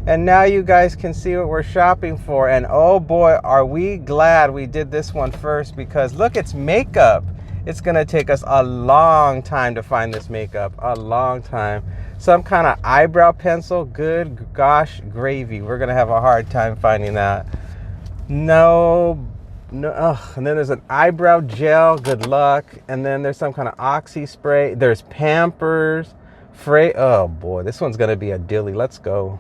And now you guys can see what we're shopping for. And oh boy, are we glad we did this one first, because look, it's makeup. It's going to take us a long time to find this makeup. A long time. Some kind of eyebrow pencil. Good gosh gravy. We're going to have a hard time finding that. No. And then there's an eyebrow gel. Good luck. And then there's some kind of oxy spray. There's Pampers. Oh boy, this one's going to be a dilly. Let's go.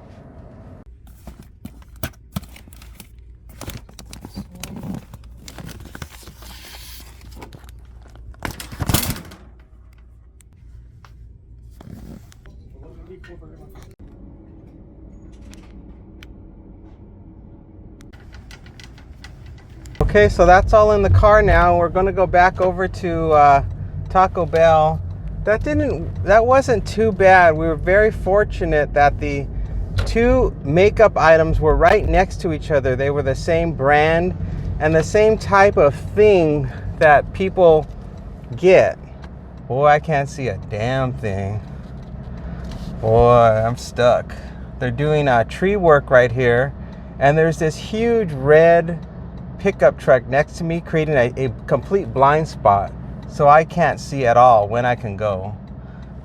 Okay, so that's all in the car now. We're going to go back over to Taco Bell. That wasn't too bad. We were very fortunate that the two makeup items were right next to each other. They were the same brand and the same type of thing that people get. Boy, I can't see a damn thing. Boy, I'm stuck. They're doing tree work right here, and there's this huge red pickup truck next to me creating a complete blind spot, so I can't see at all when I can go.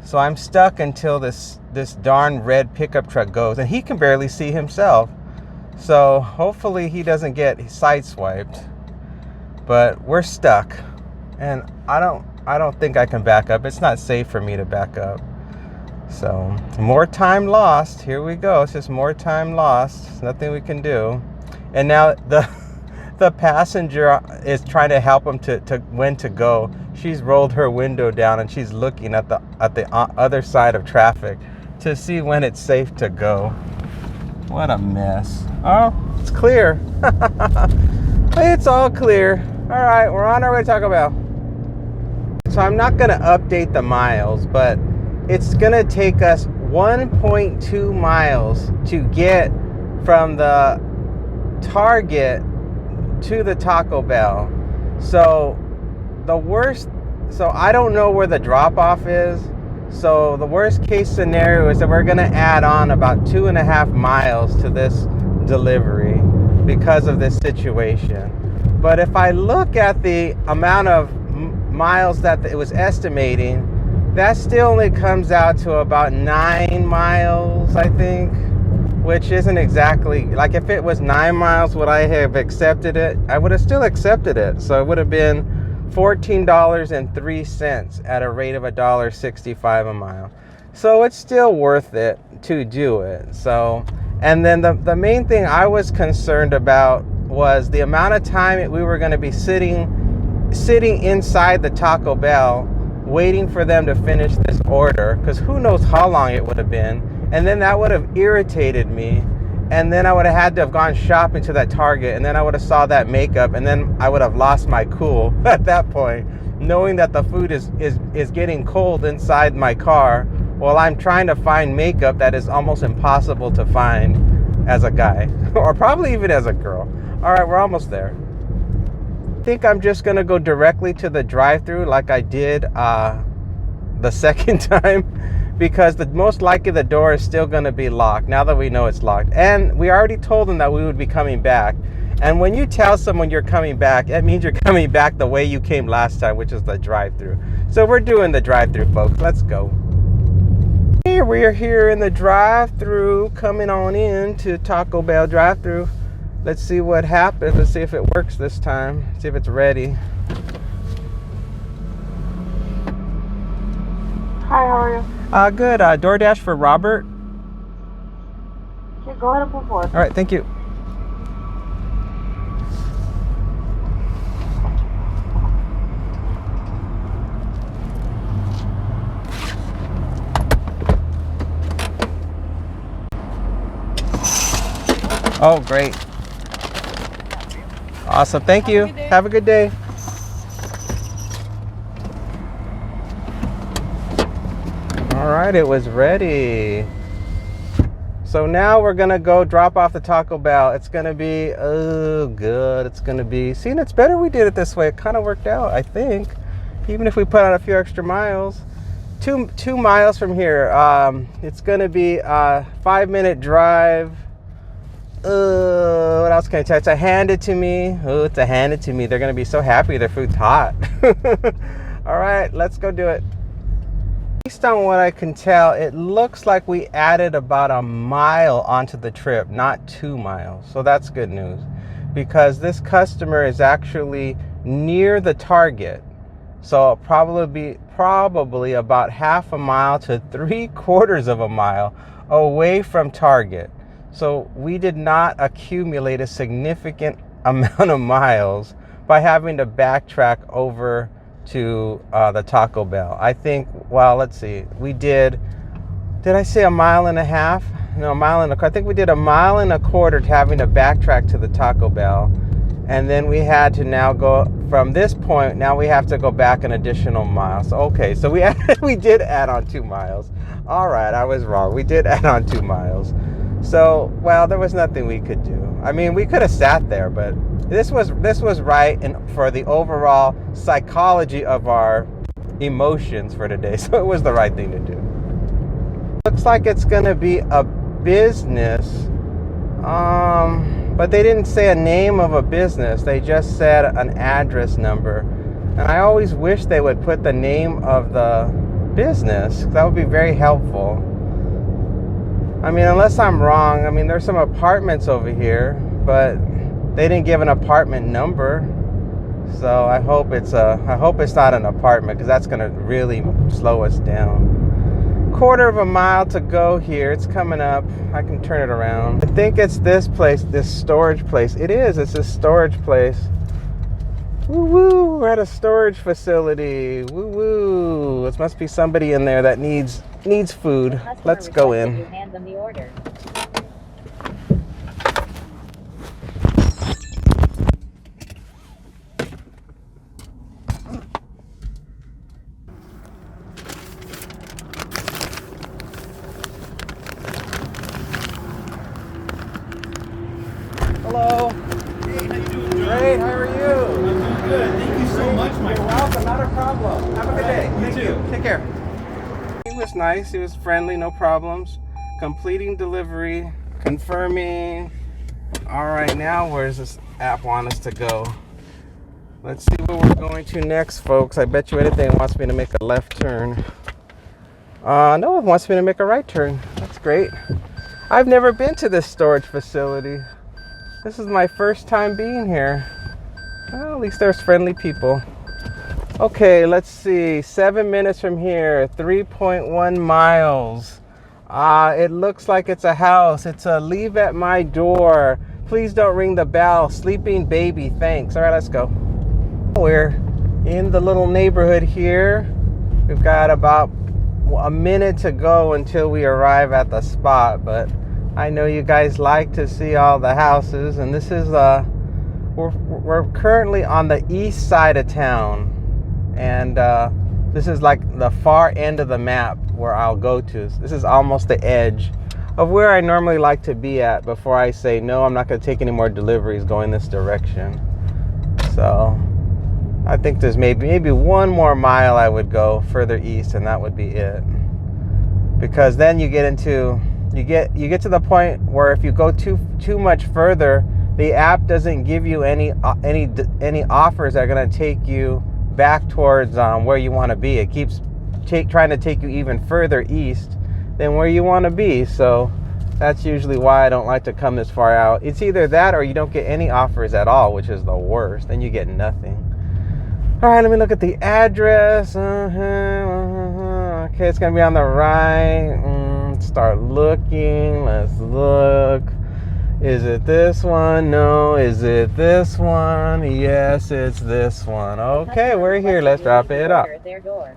So I'm stuck until this darn red pickup truck goes, and he can barely see himself. So hopefully he doesn't get sideswiped. But we're stuck, and I don't think I can back up. It's not safe for me to back up. So more time lost. Here we go. It's just more time lost. There's nothing we can do. And now the passenger is trying to help him to when to go. She's rolled her window down and she's looking at the other side of traffic to see when it's safe to go. What a mess. Oh, it's clear. It's all clear. All right, we're on our way to Taco Bell. So I'm not going to update the miles, but it's going to take us 1.2 miles to get from the Target to the Taco Bell. So I don't know where the drop-off is. So the worst case scenario is that we're going to add on about 2.5 miles to this delivery because of this situation. But if I look at the amount of miles that it was estimating, that still only comes out to about 9 miles, I think, which isn't exactly, like if it was 9 miles, would I have accepted it? I would have still accepted it. So it would have been $14.03 at a rate of $1.65 a mile. So it's still worth it to do it. So, and then the main thing I was concerned about was the amount of time we were going to be sitting inside the Taco Bell waiting for them to finish this order, because who knows how long it would have been. And then that would have irritated me, and then I would have had to have gone shopping to that Target, and then I would have saw that makeup, and then I would have lost my cool at that point, knowing that the food is getting cold inside my car while I'm trying to find makeup that is almost impossible to find as a guy, or probably even as a girl. All right, we're almost there. I think I'm just gonna go directly to the drive-thru like I did the second time, because most likely the door is still gonna be locked now that we know it's locked. And we already told them that we would be coming back. And when you tell someone you're coming back, that means you're coming back the way you came last time, which is the drive-thru. So we're doing the drive-thru, folks. Let's go. Here we are here in the drive-thru, coming on in to Taco Bell drive-thru. Let's see what happens. Let's see if it works this time. See if it's ready. Hi, how are you? Good. DoorDash for Robert. Okay, go ahead and pull forward. All right, thank you. Oh, great. Awesome. Thank you. Have a good day. All right, it was ready. So now we're gonna go drop off the Taco Bell. It's gonna be, oh, good. It's gonna be, see, and it's better we did it this way. It kind of worked out, I think. Even if we put on a few extra miles. Two miles from here. It's gonna be a 5-minute drive. What else can I tell you? It's a hand it to me. Oh, it's a hand it to me. They're going to be so happy their food's hot. All right, let's go do it. Based on what I can tell, it looks like we added about a mile onto the trip, not 2 miles. So that's good news, because this customer is actually near the Target. So probably about half a mile to 3/4 of a mile away from Target. So we did not accumulate a significant amount of miles by having to backtrack over to the Taco Bell. I think, well, let's see. We did I say a mile and a half? No, a mile and a quarter. I think we did a mile and a quarter having to backtrack to the Taco Bell. And then we had to now go from this point, now we have to go back an additional mile. So, okay, so we did add on 2 miles. All right, I was wrong. We did add on 2 miles. So, well, there was nothing we could do. I mean, we could have sat there, but this was right and for the overall psychology of our emotions for today. So it was the right thing to do. Looks like it's going to be a business, but they didn't say a name of a business. They just said an address number. And I always wish they would put the name of the business. That would be very helpful. I mean, unless I'm wrong, I mean, there's some apartments over here, but they didn't give an apartment number. So I hope it's not an apartment, because that's going to really slow us down. 1/4 of a mile to go here. It's coming up. I can turn it around. I think it's this place, this storage place. It is. It's a storage place. Woo woo. We're at a storage facility. Woo woo. It must be somebody in there that needs food. Let's go in. You hand them the order. Hello. Hey, how you doing, Joe? Great. How are you? I'm doing good. Thank you so much, my You're friend. welcome. Not a problem. Have a good day. You Thank too. you. Take care. He was nice. He was friendly. No problems. Completing delivery. Confirming. All right. Now, where's this app want us to go? Let's see where we're going to next, folks. I bet you anything wants me to make a left turn. No, it wants me to make a right turn. That's great. I've never been to this storage facility. This is my first time being here. Well, at least there's friendly people. Okay, let's see. 7 minutes from here, 3.1 miles. It looks like it's a house. It's a leave at my door. please don't ring the bell. Sleeping baby, thanks. All right, let's go. We're in the little neighborhood here. We've got about a minute to go until we arrive at the spot, but I know you guys like to see all the houses, and this is we're currently on the east side of town, and this is like the far end of the map where I'll go to. This is almost the edge of where I normally like to be at before I say no, I'm not going to take any more deliveries going this direction. So I think there's maybe one more mile I would go further east, and that would be it. Because then you get to the point where if you go too much further, the app doesn't give you any offers that are going to take you back towards where you want to be. It keeps trying to take you even further east than where you want to be. So that's usually why I don't like to come this far out. It's either that or you don't get any offers at all, which is the worst. Then you get nothing. All right, let me look at the address. Okay, it's going to be on the right. Start looking. Let's look. Is it this one? No. Is it this one? Yes, it's this one. Okay, we're here. Let's drop it off. Their door.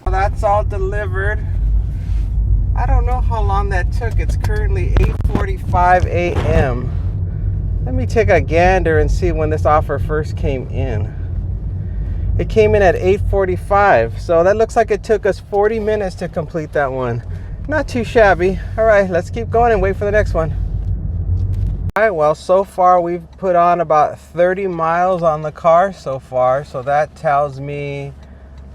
That's all delivered. I don't know how long that took. It's currently 8:45 a.m. Let me take a gander and see when this offer first came in. It came in at 8:45, so that looks like it took us 40 minutes to complete that one. Not too shabby. All right, let's keep going and wait for the next one. All right, well, so far we've put on about 30 miles on the car so far, so that tells me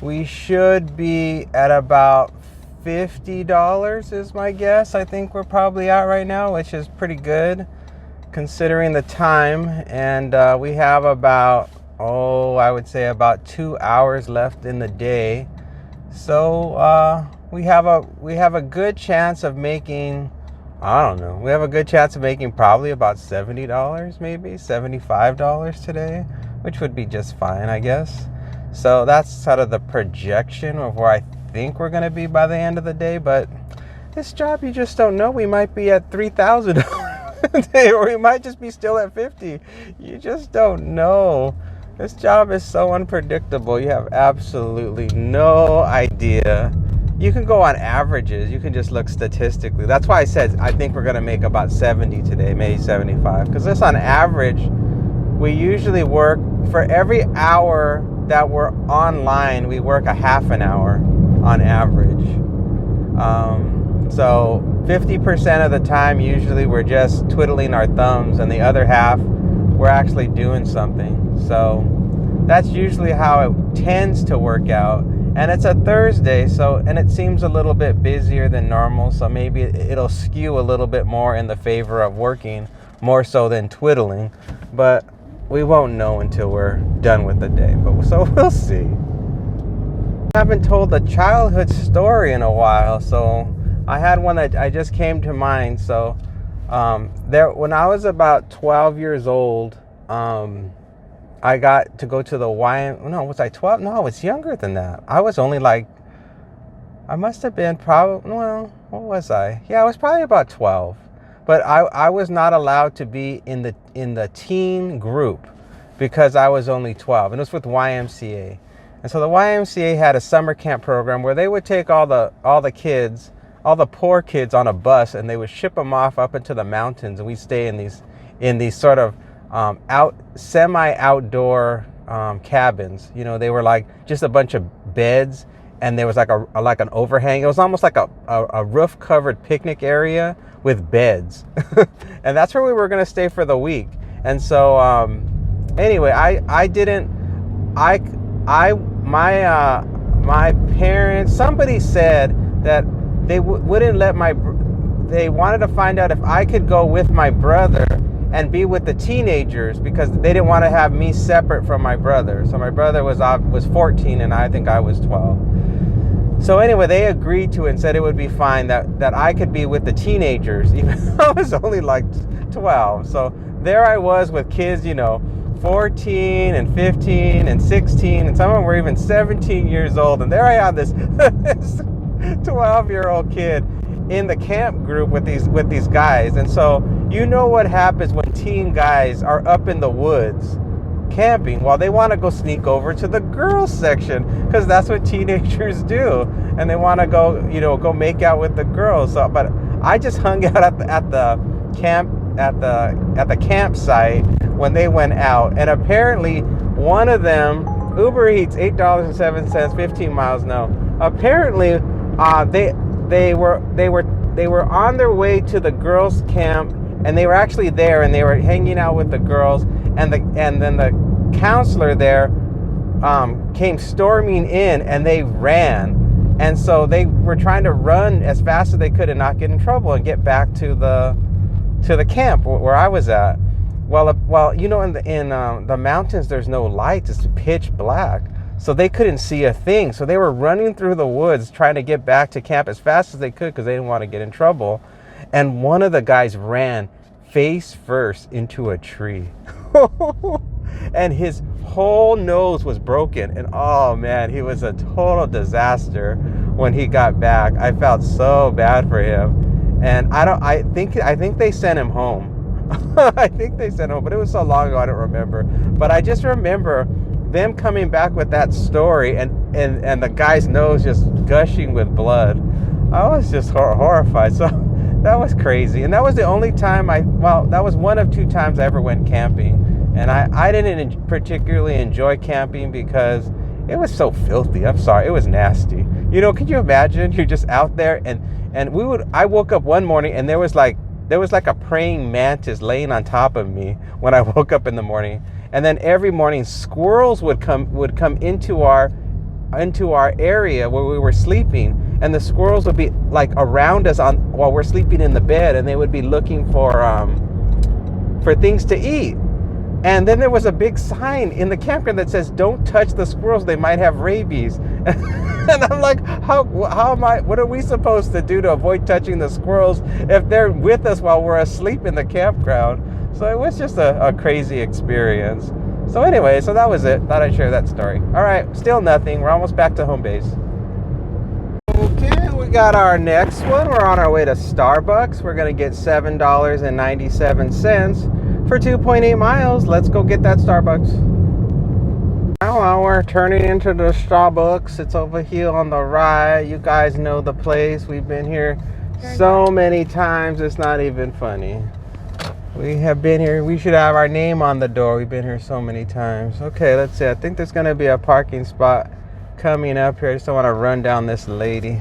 we should be at about $50 is my guess. I think we're probably at right now, which is pretty good considering the time. And we have about, I would say about 2 hours left in the day. So we have a good chance of making, I don't know, we have a good chance of making probably about $70, maybe $75 today, which would be just fine, I guess. So that's sort of the projection of where I think we're going to be by the end of the day. But this job, you just don't know. We might be at $3,000 a day, or we might just be still at 50. You just don't know. This job is so unpredictable. You have absolutely no idea. You can go on averages. You can just look statistically. That's why I said I think we're going to make about 70 today, maybe 75. Because just on average, we usually work for every hour that we're online, we work a half an hour on average. So 50% of the time, usually we're just twiddling our thumbs, and the other half, we're actually doing something. So that's usually how it tends to work out. And it's a Thursday, and it seems a little bit busier than normal, so maybe it'll skew a little bit more in the favor of working, more so than twiddling. But we won't know until we're done with the day, so we'll see. I haven't told a childhood story in a while, so I had one that I just came to mind. So when I was about 12 years old, I got to go to the was I 12? No, I was younger than that. I was only I must have been what was I? Yeah, I was probably about 12. But I was not allowed to be in the teen group because I was only 12, and it was with YMCA. And so the YMCA had a summer camp program where they would take all the kids, all the poor kids, on a bus, and they would ship them off up into the mountains, and we'd stay in these sort of semi-outdoor cabins. You know, they were like just a bunch of beds, and there was like an overhang. It was almost like a roof-covered picnic area with beds. And that's where we were going to stay for the week. And so anyway, my parents, somebody said that they wouldn't let they wanted to find out if I could go with my brother and be with the teenagers because they didn't want to have me separate from my brother. So my brother was 14 and I think I was 12. So anyway, they agreed to it and said it would be fine that I could be with the teenagers, even though I was only like 12. So there I was with kids, 14 and 15 and 16, and some of them were even 17 years old. And there I have this 12-year-old kid in the camp group with these guys. And so you know what happens when teen guys are up in the woods camping. Well, they want to go sneak over to the girls section because that's what teenagers do, and they want to go make out with the girls. So, but I just hung out at the campsite when they went out, and apparently one of them, UberEats, $8.07, 15 miles. No, apparently they were on their way to the girls' camp, and they were actually there, and they were hanging out with the girls, and then the counselor there came storming in, and they ran, and so they were trying to run as fast as they could and not get in trouble and get back to the camp where I was at. Well, in the mountains there's no lights; it's pitch black. So they couldn't see a thing. So they were running through the woods trying to get back to camp as fast as they could because they didn't want to get in trouble. And one of the guys ran face first into a tree. And his whole nose was broken. And oh man, he was a total disaster when he got back. I felt so bad for him. And I think they sent him home. I think they sent him home, but it was so long ago I don't remember. But I just remember them coming back with that story and the guy's nose just gushing with blood. I was just horrified. So that was crazy. And that was the only time that was one of two times I ever went camping. And I didn't particularly enjoy camping because it was so filthy. I'm sorry. It was nasty. Could you imagine? You're just out there and I woke up one morning and there was like a praying mantis laying on top of me when I woke up in the morning. And then every morning squirrels would come into our area where we were sleeping, and the squirrels would be like around us while we're sleeping in the bed, and they would be looking for things to eat. And then there was a big sign in the campground that says, "Don't touch the squirrels; they might have rabies." And I'm like, how am I? What are we supposed to do to avoid touching the squirrels if they're with us while we're asleep in the campground? So it was just a crazy experience. So anyway, so that was it. Thought I'd share that story. All right, still nothing. We're almost back to home base. Okay, we got our next one. We're on our way to Starbucks. We're going to get $7.97 for 2.8 miles. Let's go get that Starbucks. Now we're turning into the Starbucks. It's over here on the right. You guys know the place. We've been here so many times. It's not even funny. We have been here. We should have our name on the door. We've been here so many times. Okay, let's see. I think there's going to be a parking spot coming up here. I just don't want to run down this lady.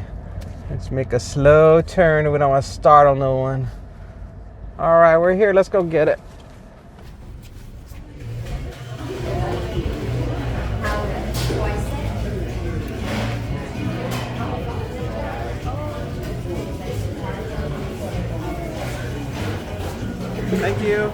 Let's make a slow turn. We don't want to startle no one. All right, we're here. Let's go get it. Thank you.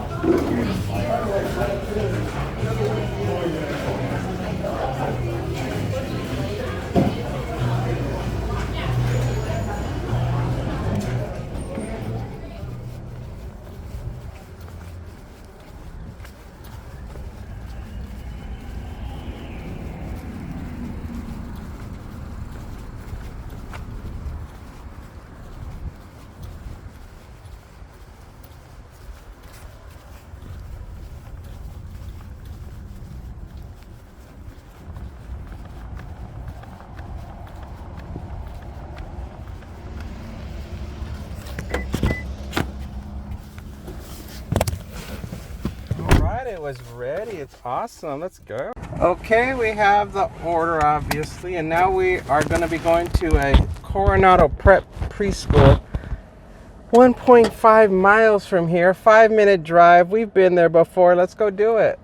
It was ready. It's awesome. Let's go. Okay, we have the order obviously, and now we are going to be going to a Coronado Prep preschool 1.5 miles from here, 5-minute drive. We've been there before. Let's go do it.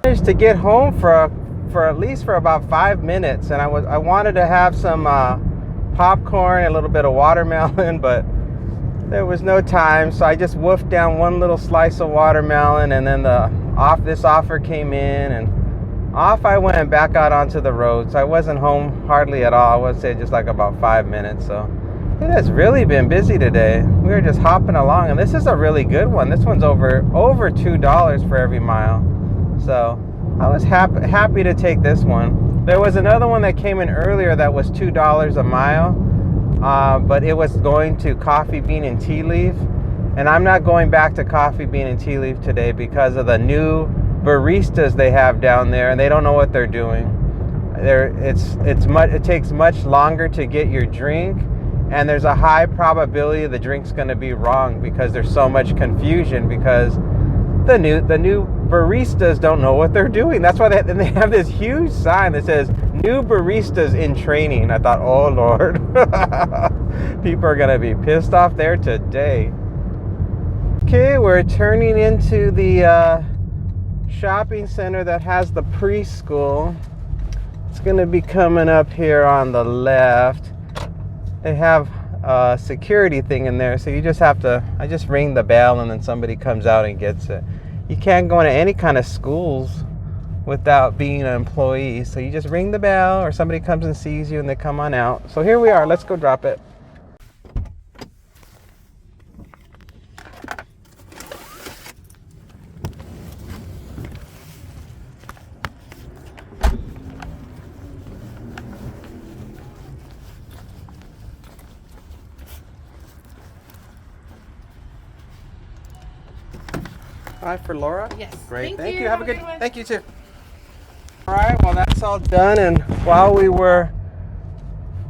To get home for for at least for about 5 minutes, and I wanted to have some popcorn, a little bit of watermelon, but there was no time, so I just woofed down one little slice of watermelon, and then this offer came in, and off I went back out onto the road. So I wasn't home hardly at all. I would say just like about 5 minutes. So it has really been busy today. We were just hopping along, and this is a really good one. This one's over $2 for every mile. So I was happy to take this one. There was another one that came in earlier that was $2 a mile, but it was going to Coffee Bean and Tea Leaf, and I'm not going back to Coffee Bean and Tea Leaf today because of the new baristas they have down there, and they don't know what they're doing. It takes much longer to get your drink, and there's a high probability the drink's going to be wrong because there's so much confusion because the new baristas don't know what they're doing. That's why they have this huge sign that says new baristas in training. I thought, oh Lord, people are gonna be pissed off there today. Okay, we're turning into the shopping center that has the preschool. It's gonna be coming up here on the left. They have a security thing in there, so you just have to, I just ring the bell and then somebody comes out and gets it. You can't go into any kind of schools without being an employee, so you just ring the bell or somebody comes and sees you and they come on out. So here we are, let's go drop it. Hi, for Laura? Yes. Great. Thank you. Have a good one. Thank you too. All right, well, that's all done. And while we were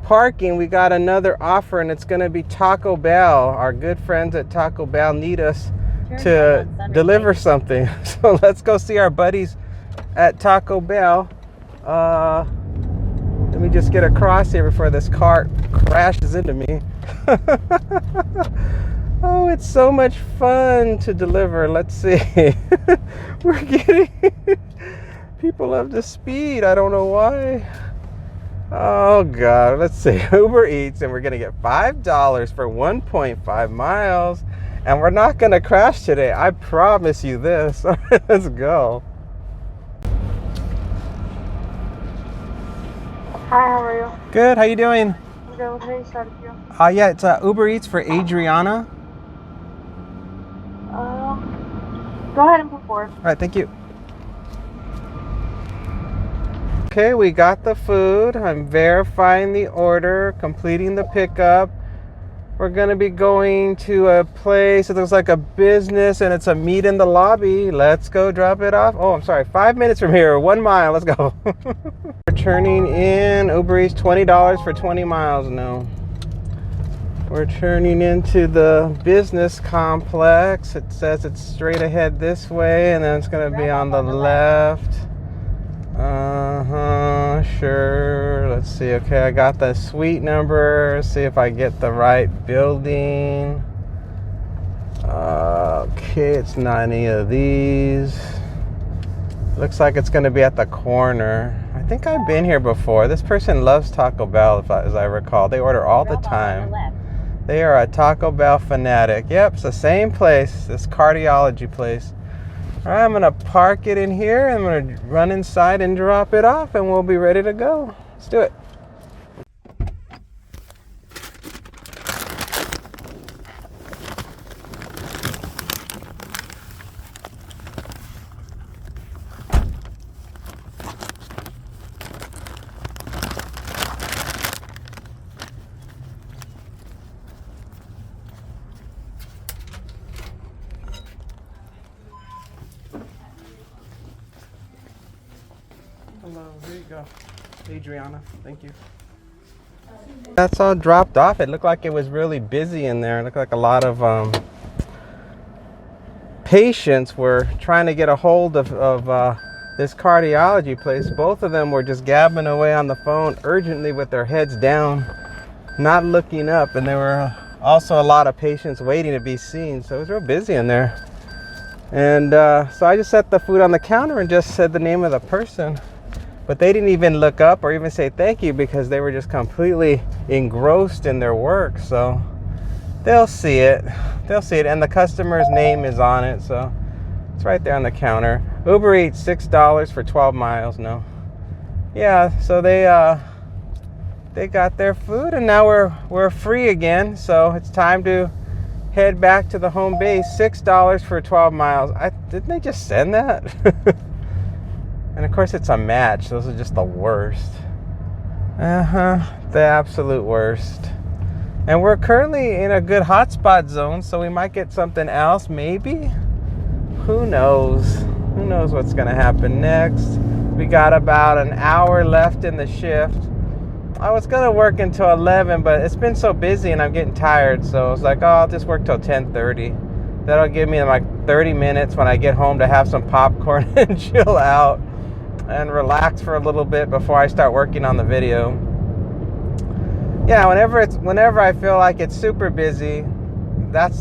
parking, we got another offer, and it's going to be Taco Bell. Our good friends at Taco Bell need us to deliver something. So let's go see our buddies at Taco Bell. Let me just get across here before this car crashes into me. Oh, it's so much fun to deliver. Let's see. We're getting... People love the speed. I don't know why. Oh, God. Let's see. UberEats, and we're going to get $5 for 1.5 miles. And we're not going to crash today. I promise you this. All right, let's go. Hi, how are you? Good. How you doing? I'm good. What can I start with you? Yeah, it's UberEats for Adriana. Go ahead and put forward. All right, thank you. Okay, we got the food. I'm verifying the order, completing the pickup. We're gonna be going to a place. It looks like a business, and it's a meet in the lobby. Let's go drop it off. Oh, I'm sorry, 5 minutes from here, 1 mile. Let's go. We're turning in UberEats $20 for 20 miles now. We're turning into the business complex. It says it's straight ahead this way, and then it's gonna be on the left. Sure. Let's see. Okay, I got the suite number. See if I get the right building. Okay, it's not any of these. Looks like it's gonna be at the corner. I think I've been here before. This person loves Taco Bell, as I recall. They order all the time. They are a Taco Bell fanatic. Yep, it's the same place, this cardiology place. All right, I'm gonna park it in here. I'm gonna run inside and drop it off, and we'll be ready to go. Let's do it. Hello, here you go. Adriana, thank you. That's all dropped off. It looked like it was really busy in there. It looked like a lot of patients were trying to get a hold of this cardiology place. Both of them were just gabbing away on the phone urgently with their heads down, not looking up. And there were also a lot of patients waiting to be seen. So it was real busy in there. And so I just set the food on the counter and just said the name of the person. But they didn't even look up or even say thank you because they were just completely engrossed in their work. So they'll see it. They'll see it. And the customer's name is on it. So it's right there on the counter. Uber Eats, $6 for 12 miles. No. Yeah, so they got their food and now we're free again. So it's time to head back to the home base. $6 for 12 miles. Didn't they just send that? And of course it's a match. Those are just the worst. The absolute worst. And we're currently in a good hotspot zone, so we might get something else, maybe. Who knows? Who knows what's gonna happen next? We got about an hour left in the shift. I was gonna work until 11, but it's been so busy and I'm getting tired, so I was like, oh, I'll just work till 10:30. That'll give me like 30 minutes when I get home to have some popcorn and chill out and relax for a little bit before I start working on the video. Yeah, whenever I feel like it's super busy,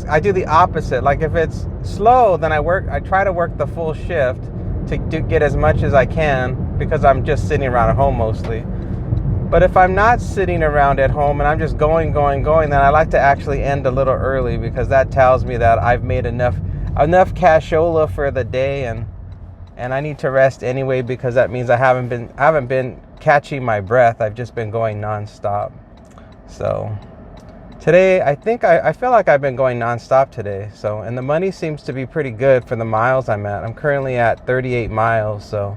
I do the opposite. Like if it's slow, then I try to work the full shift to get as much as I can because I'm just sitting around at home mostly. But if I'm not sitting around at home and I'm just going, then I like to actually end a little early because that tells me that I've made enough cashola for the day and I need to rest anyway because that means I haven't been catching my breath. I've just been going nonstop. So today, I feel like I've been going nonstop today. So, and the money seems to be pretty good for the miles I'm at. I'm currently at 38 miles. So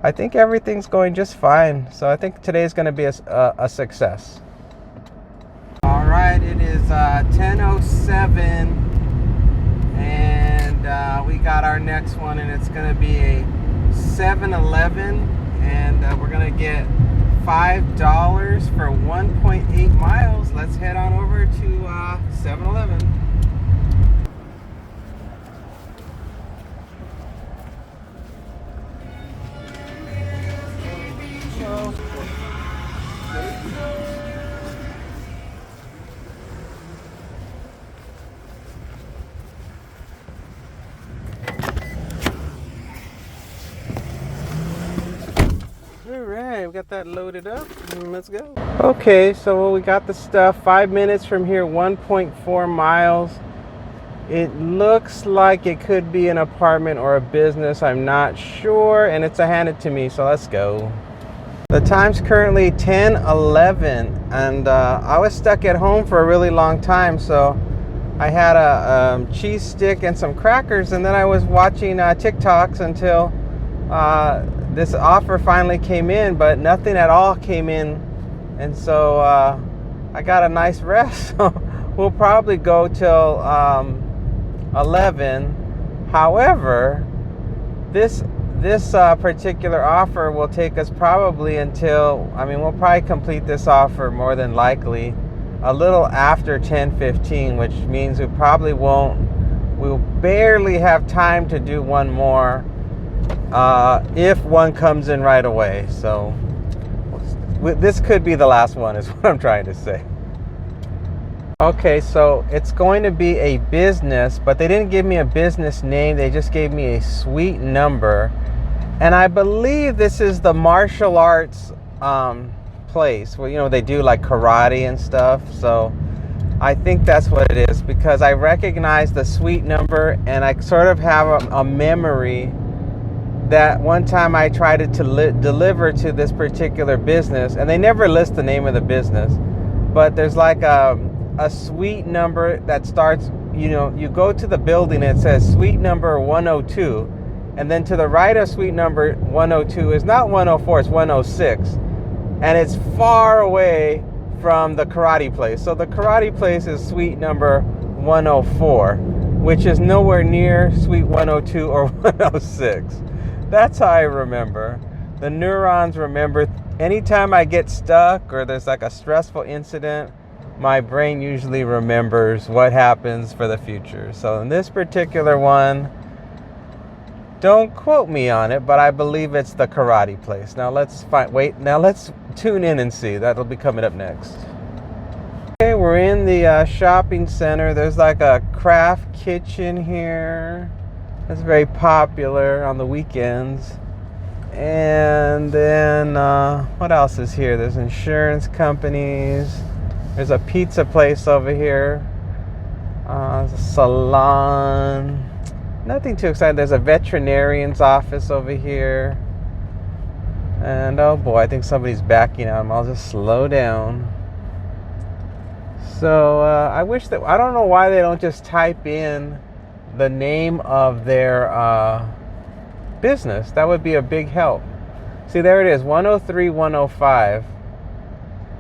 I think everything's going just fine. So I think today's going to be a success. All right, it is 10:07 and we got our next one and it's going to be a 7-Eleven and we're going to get $5 for 1.8 miles. Let's head on over to 7-Eleven. Alright, we got that loaded up. Let's go. Okay, so we got the stuff. 5 minutes from here, 1.4 miles. It looks like it could be an apartment or a business. I'm not sure. And it's a handed to me, so let's go. The time's currently 10:11 and I was stuck at home for a really long time, so I had a cheese stick and some crackers, and then I was watching TikToks until this offer finally came in, but nothing at all came in, and so I got a nice rest. So we'll probably go till 11. However, this particular offer will take us probably until, we'll probably complete this offer more than likely a little after 10:15, which means we'll barely have time to do one more if one comes in right away. So this could be the last one is what I'm trying to say. Okay, so it's going to be a business, but they didn't give me a business name. They just gave me a suite number. And I believe this is the martial arts place where, they do like karate and stuff. So I think that's what it is because I recognize the suite number and I sort of have a memory that one time I tried to deliver to this particular business, and they never list the name of the business, but there's like a suite number that starts, you go to the building and it says suite number 102, and then to the right of suite number 102 is not 104, it's 106, and it's far away from the karate place. So the karate place is suite number 104, which is nowhere near suite 102 or 106. That's how I remember. The neurons remember. Anytime I get stuck or there's like a stressful incident, my brain usually remembers what happens for the future. So in this particular one, don't quote me on it, but I believe it's the karate place. Now let's tune in and see. That'll be coming up next. Okay, we're in the shopping center. There's like a craft kitchen here. It's very popular on the weekends. And then what else is here? There's insurance companies. There's a pizza place over here. There's a salon. Nothing too exciting. There's a veterinarian's office over here. And oh boy, I think somebody's backing out. I'll just slow down. So I wish that, I don't know why they don't just type in the name of their business. That would be a big help. See, there it is, 103-105.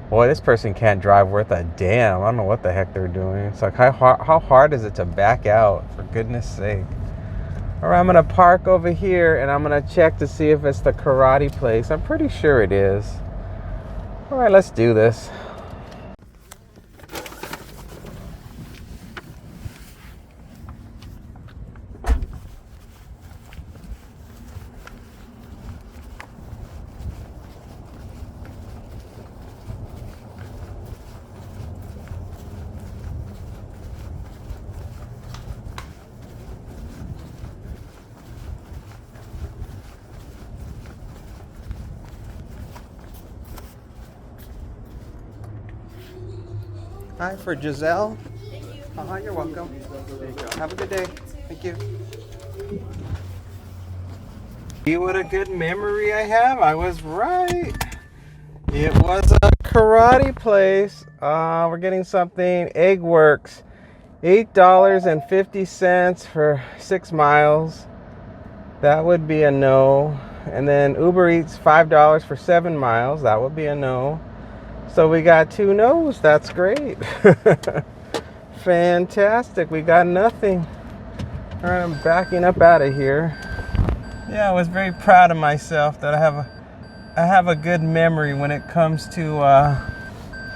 Boy, this person can't drive worth a damn. I don't know what the heck they're doing. It's like, how hard is it to back out, for goodness sake? All right, I'm gonna park over here and I'm gonna check to see if it's the karate place. I'm pretty sure it is. All right, let's do this. Hi, for Giselle. Thank you. You're welcome. There you go. Have a good day. Thank you. See what a good memory I have. I was right. It was a karate place. We're getting something. Egg Works. $8.50 for 6 miles. That would be a no. And then UberEats, $5 for 7 miles. That would be a no. So we got 2 no's. That's great. Fantastic. We got nothing. All right, I'm backing up out of here. Yeah, I was very proud of myself that I have a good memory when it comes to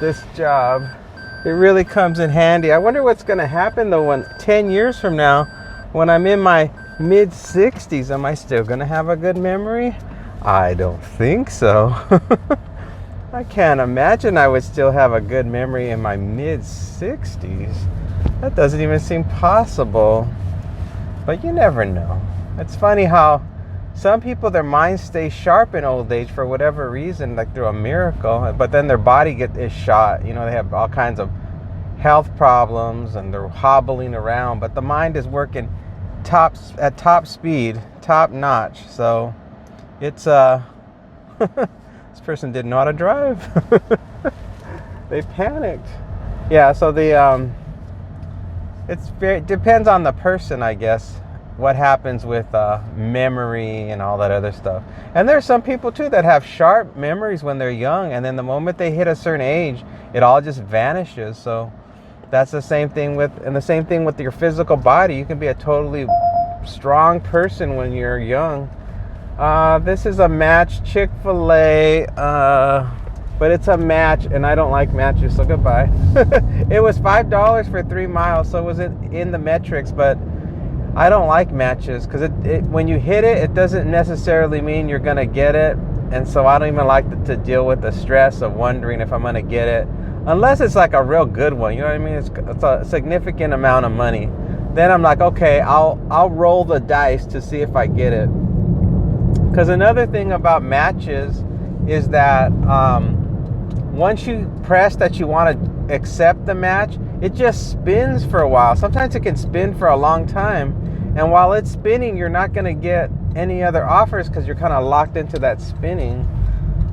this job. It really comes in handy. I wonder what's going to happen though when 10 years from now, when I'm in my mid 60s, am I still going to have a good memory? I don't think so. I can't imagine I would still have a good memory in my mid-60s. That doesn't even seem possible. But you never know. It's funny how some people, their minds stay sharp in old age for whatever reason, like through a miracle. But then their body is shot. You know, they have all kinds of health problems and they're hobbling around. But the mind is working at top speed, top notch. So it's this person didn't know how to drive. They panicked. Yeah, so it depends on the person, I guess, what happens with memory and all that other stuff. And there's some people too that have sharp memories when they're young, and then the moment they hit a certain age, it all just vanishes. So that's the same thing with your physical body. You can be a totally strong person when you're young. This is a match, Chick-fil-A, but it's a match, and I don't like matches, so goodbye. It was $5 for 3 miles, so it wasn't in the metrics, but I don't like matches, because when you hit it, it doesn't necessarily mean you're going to get it, and so I don't even like to deal with the stress of wondering if I'm going to get it, unless it's like a real good one, you know what I mean? It's a significant amount of money. Then I'm like, okay, I'll roll the dice to see if I get it. Because another thing about matches is that once you press that you want to accept the match, it just spins for a while. Sometimes it can spin for a long time. And while it's spinning, you're not going to get any other offers because you're kind of locked into that spinning.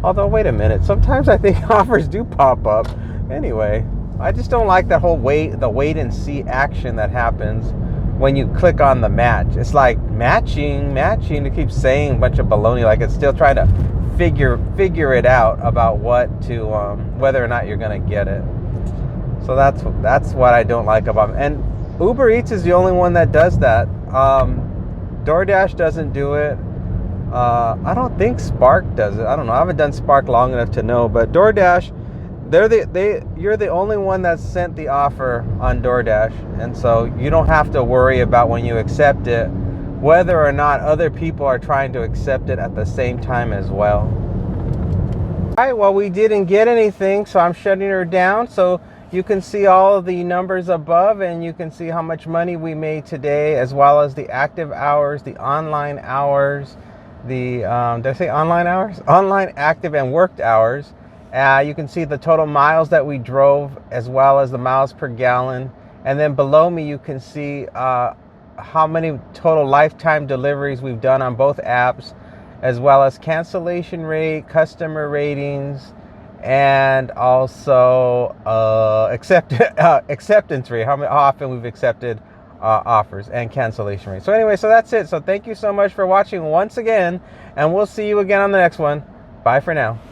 Although, wait a minute. Sometimes I think offers do pop up. Anyway, I just don't like that whole the wait and see action that happens when you click on the match. It's like matching. It keeps saying a bunch of baloney, like it's still trying to figure it out about whether or not you're gonna get it. So that's what I don't like about it. And Uber Eats is the only one that does that. DoorDash doesn't do it. I don't think Spark does it. I don't know. I haven't done Spark long enough to know, but DoorDash, you're the only one that sent the offer on DoorDash, and so you don't have to worry about when you accept it whether or not other people are trying to accept it at the same time as well. All right, well, we didn't get anything, so I'm shutting her down. So you can see all of the numbers above, and you can see how much money we made today, as well as the active hours, the online hours, did I say online hours? Online active and worked hours. You can see the total miles that we drove as well as the miles per gallon. And then below me, you can see how many total lifetime deliveries we've done on both apps, as well as cancellation rate, customer ratings, and also acceptance rate, how often we've accepted offers, and cancellation rate. So anyway, so that's it. So thank you so much for watching once again, and we'll see you again on the next one. Bye for now.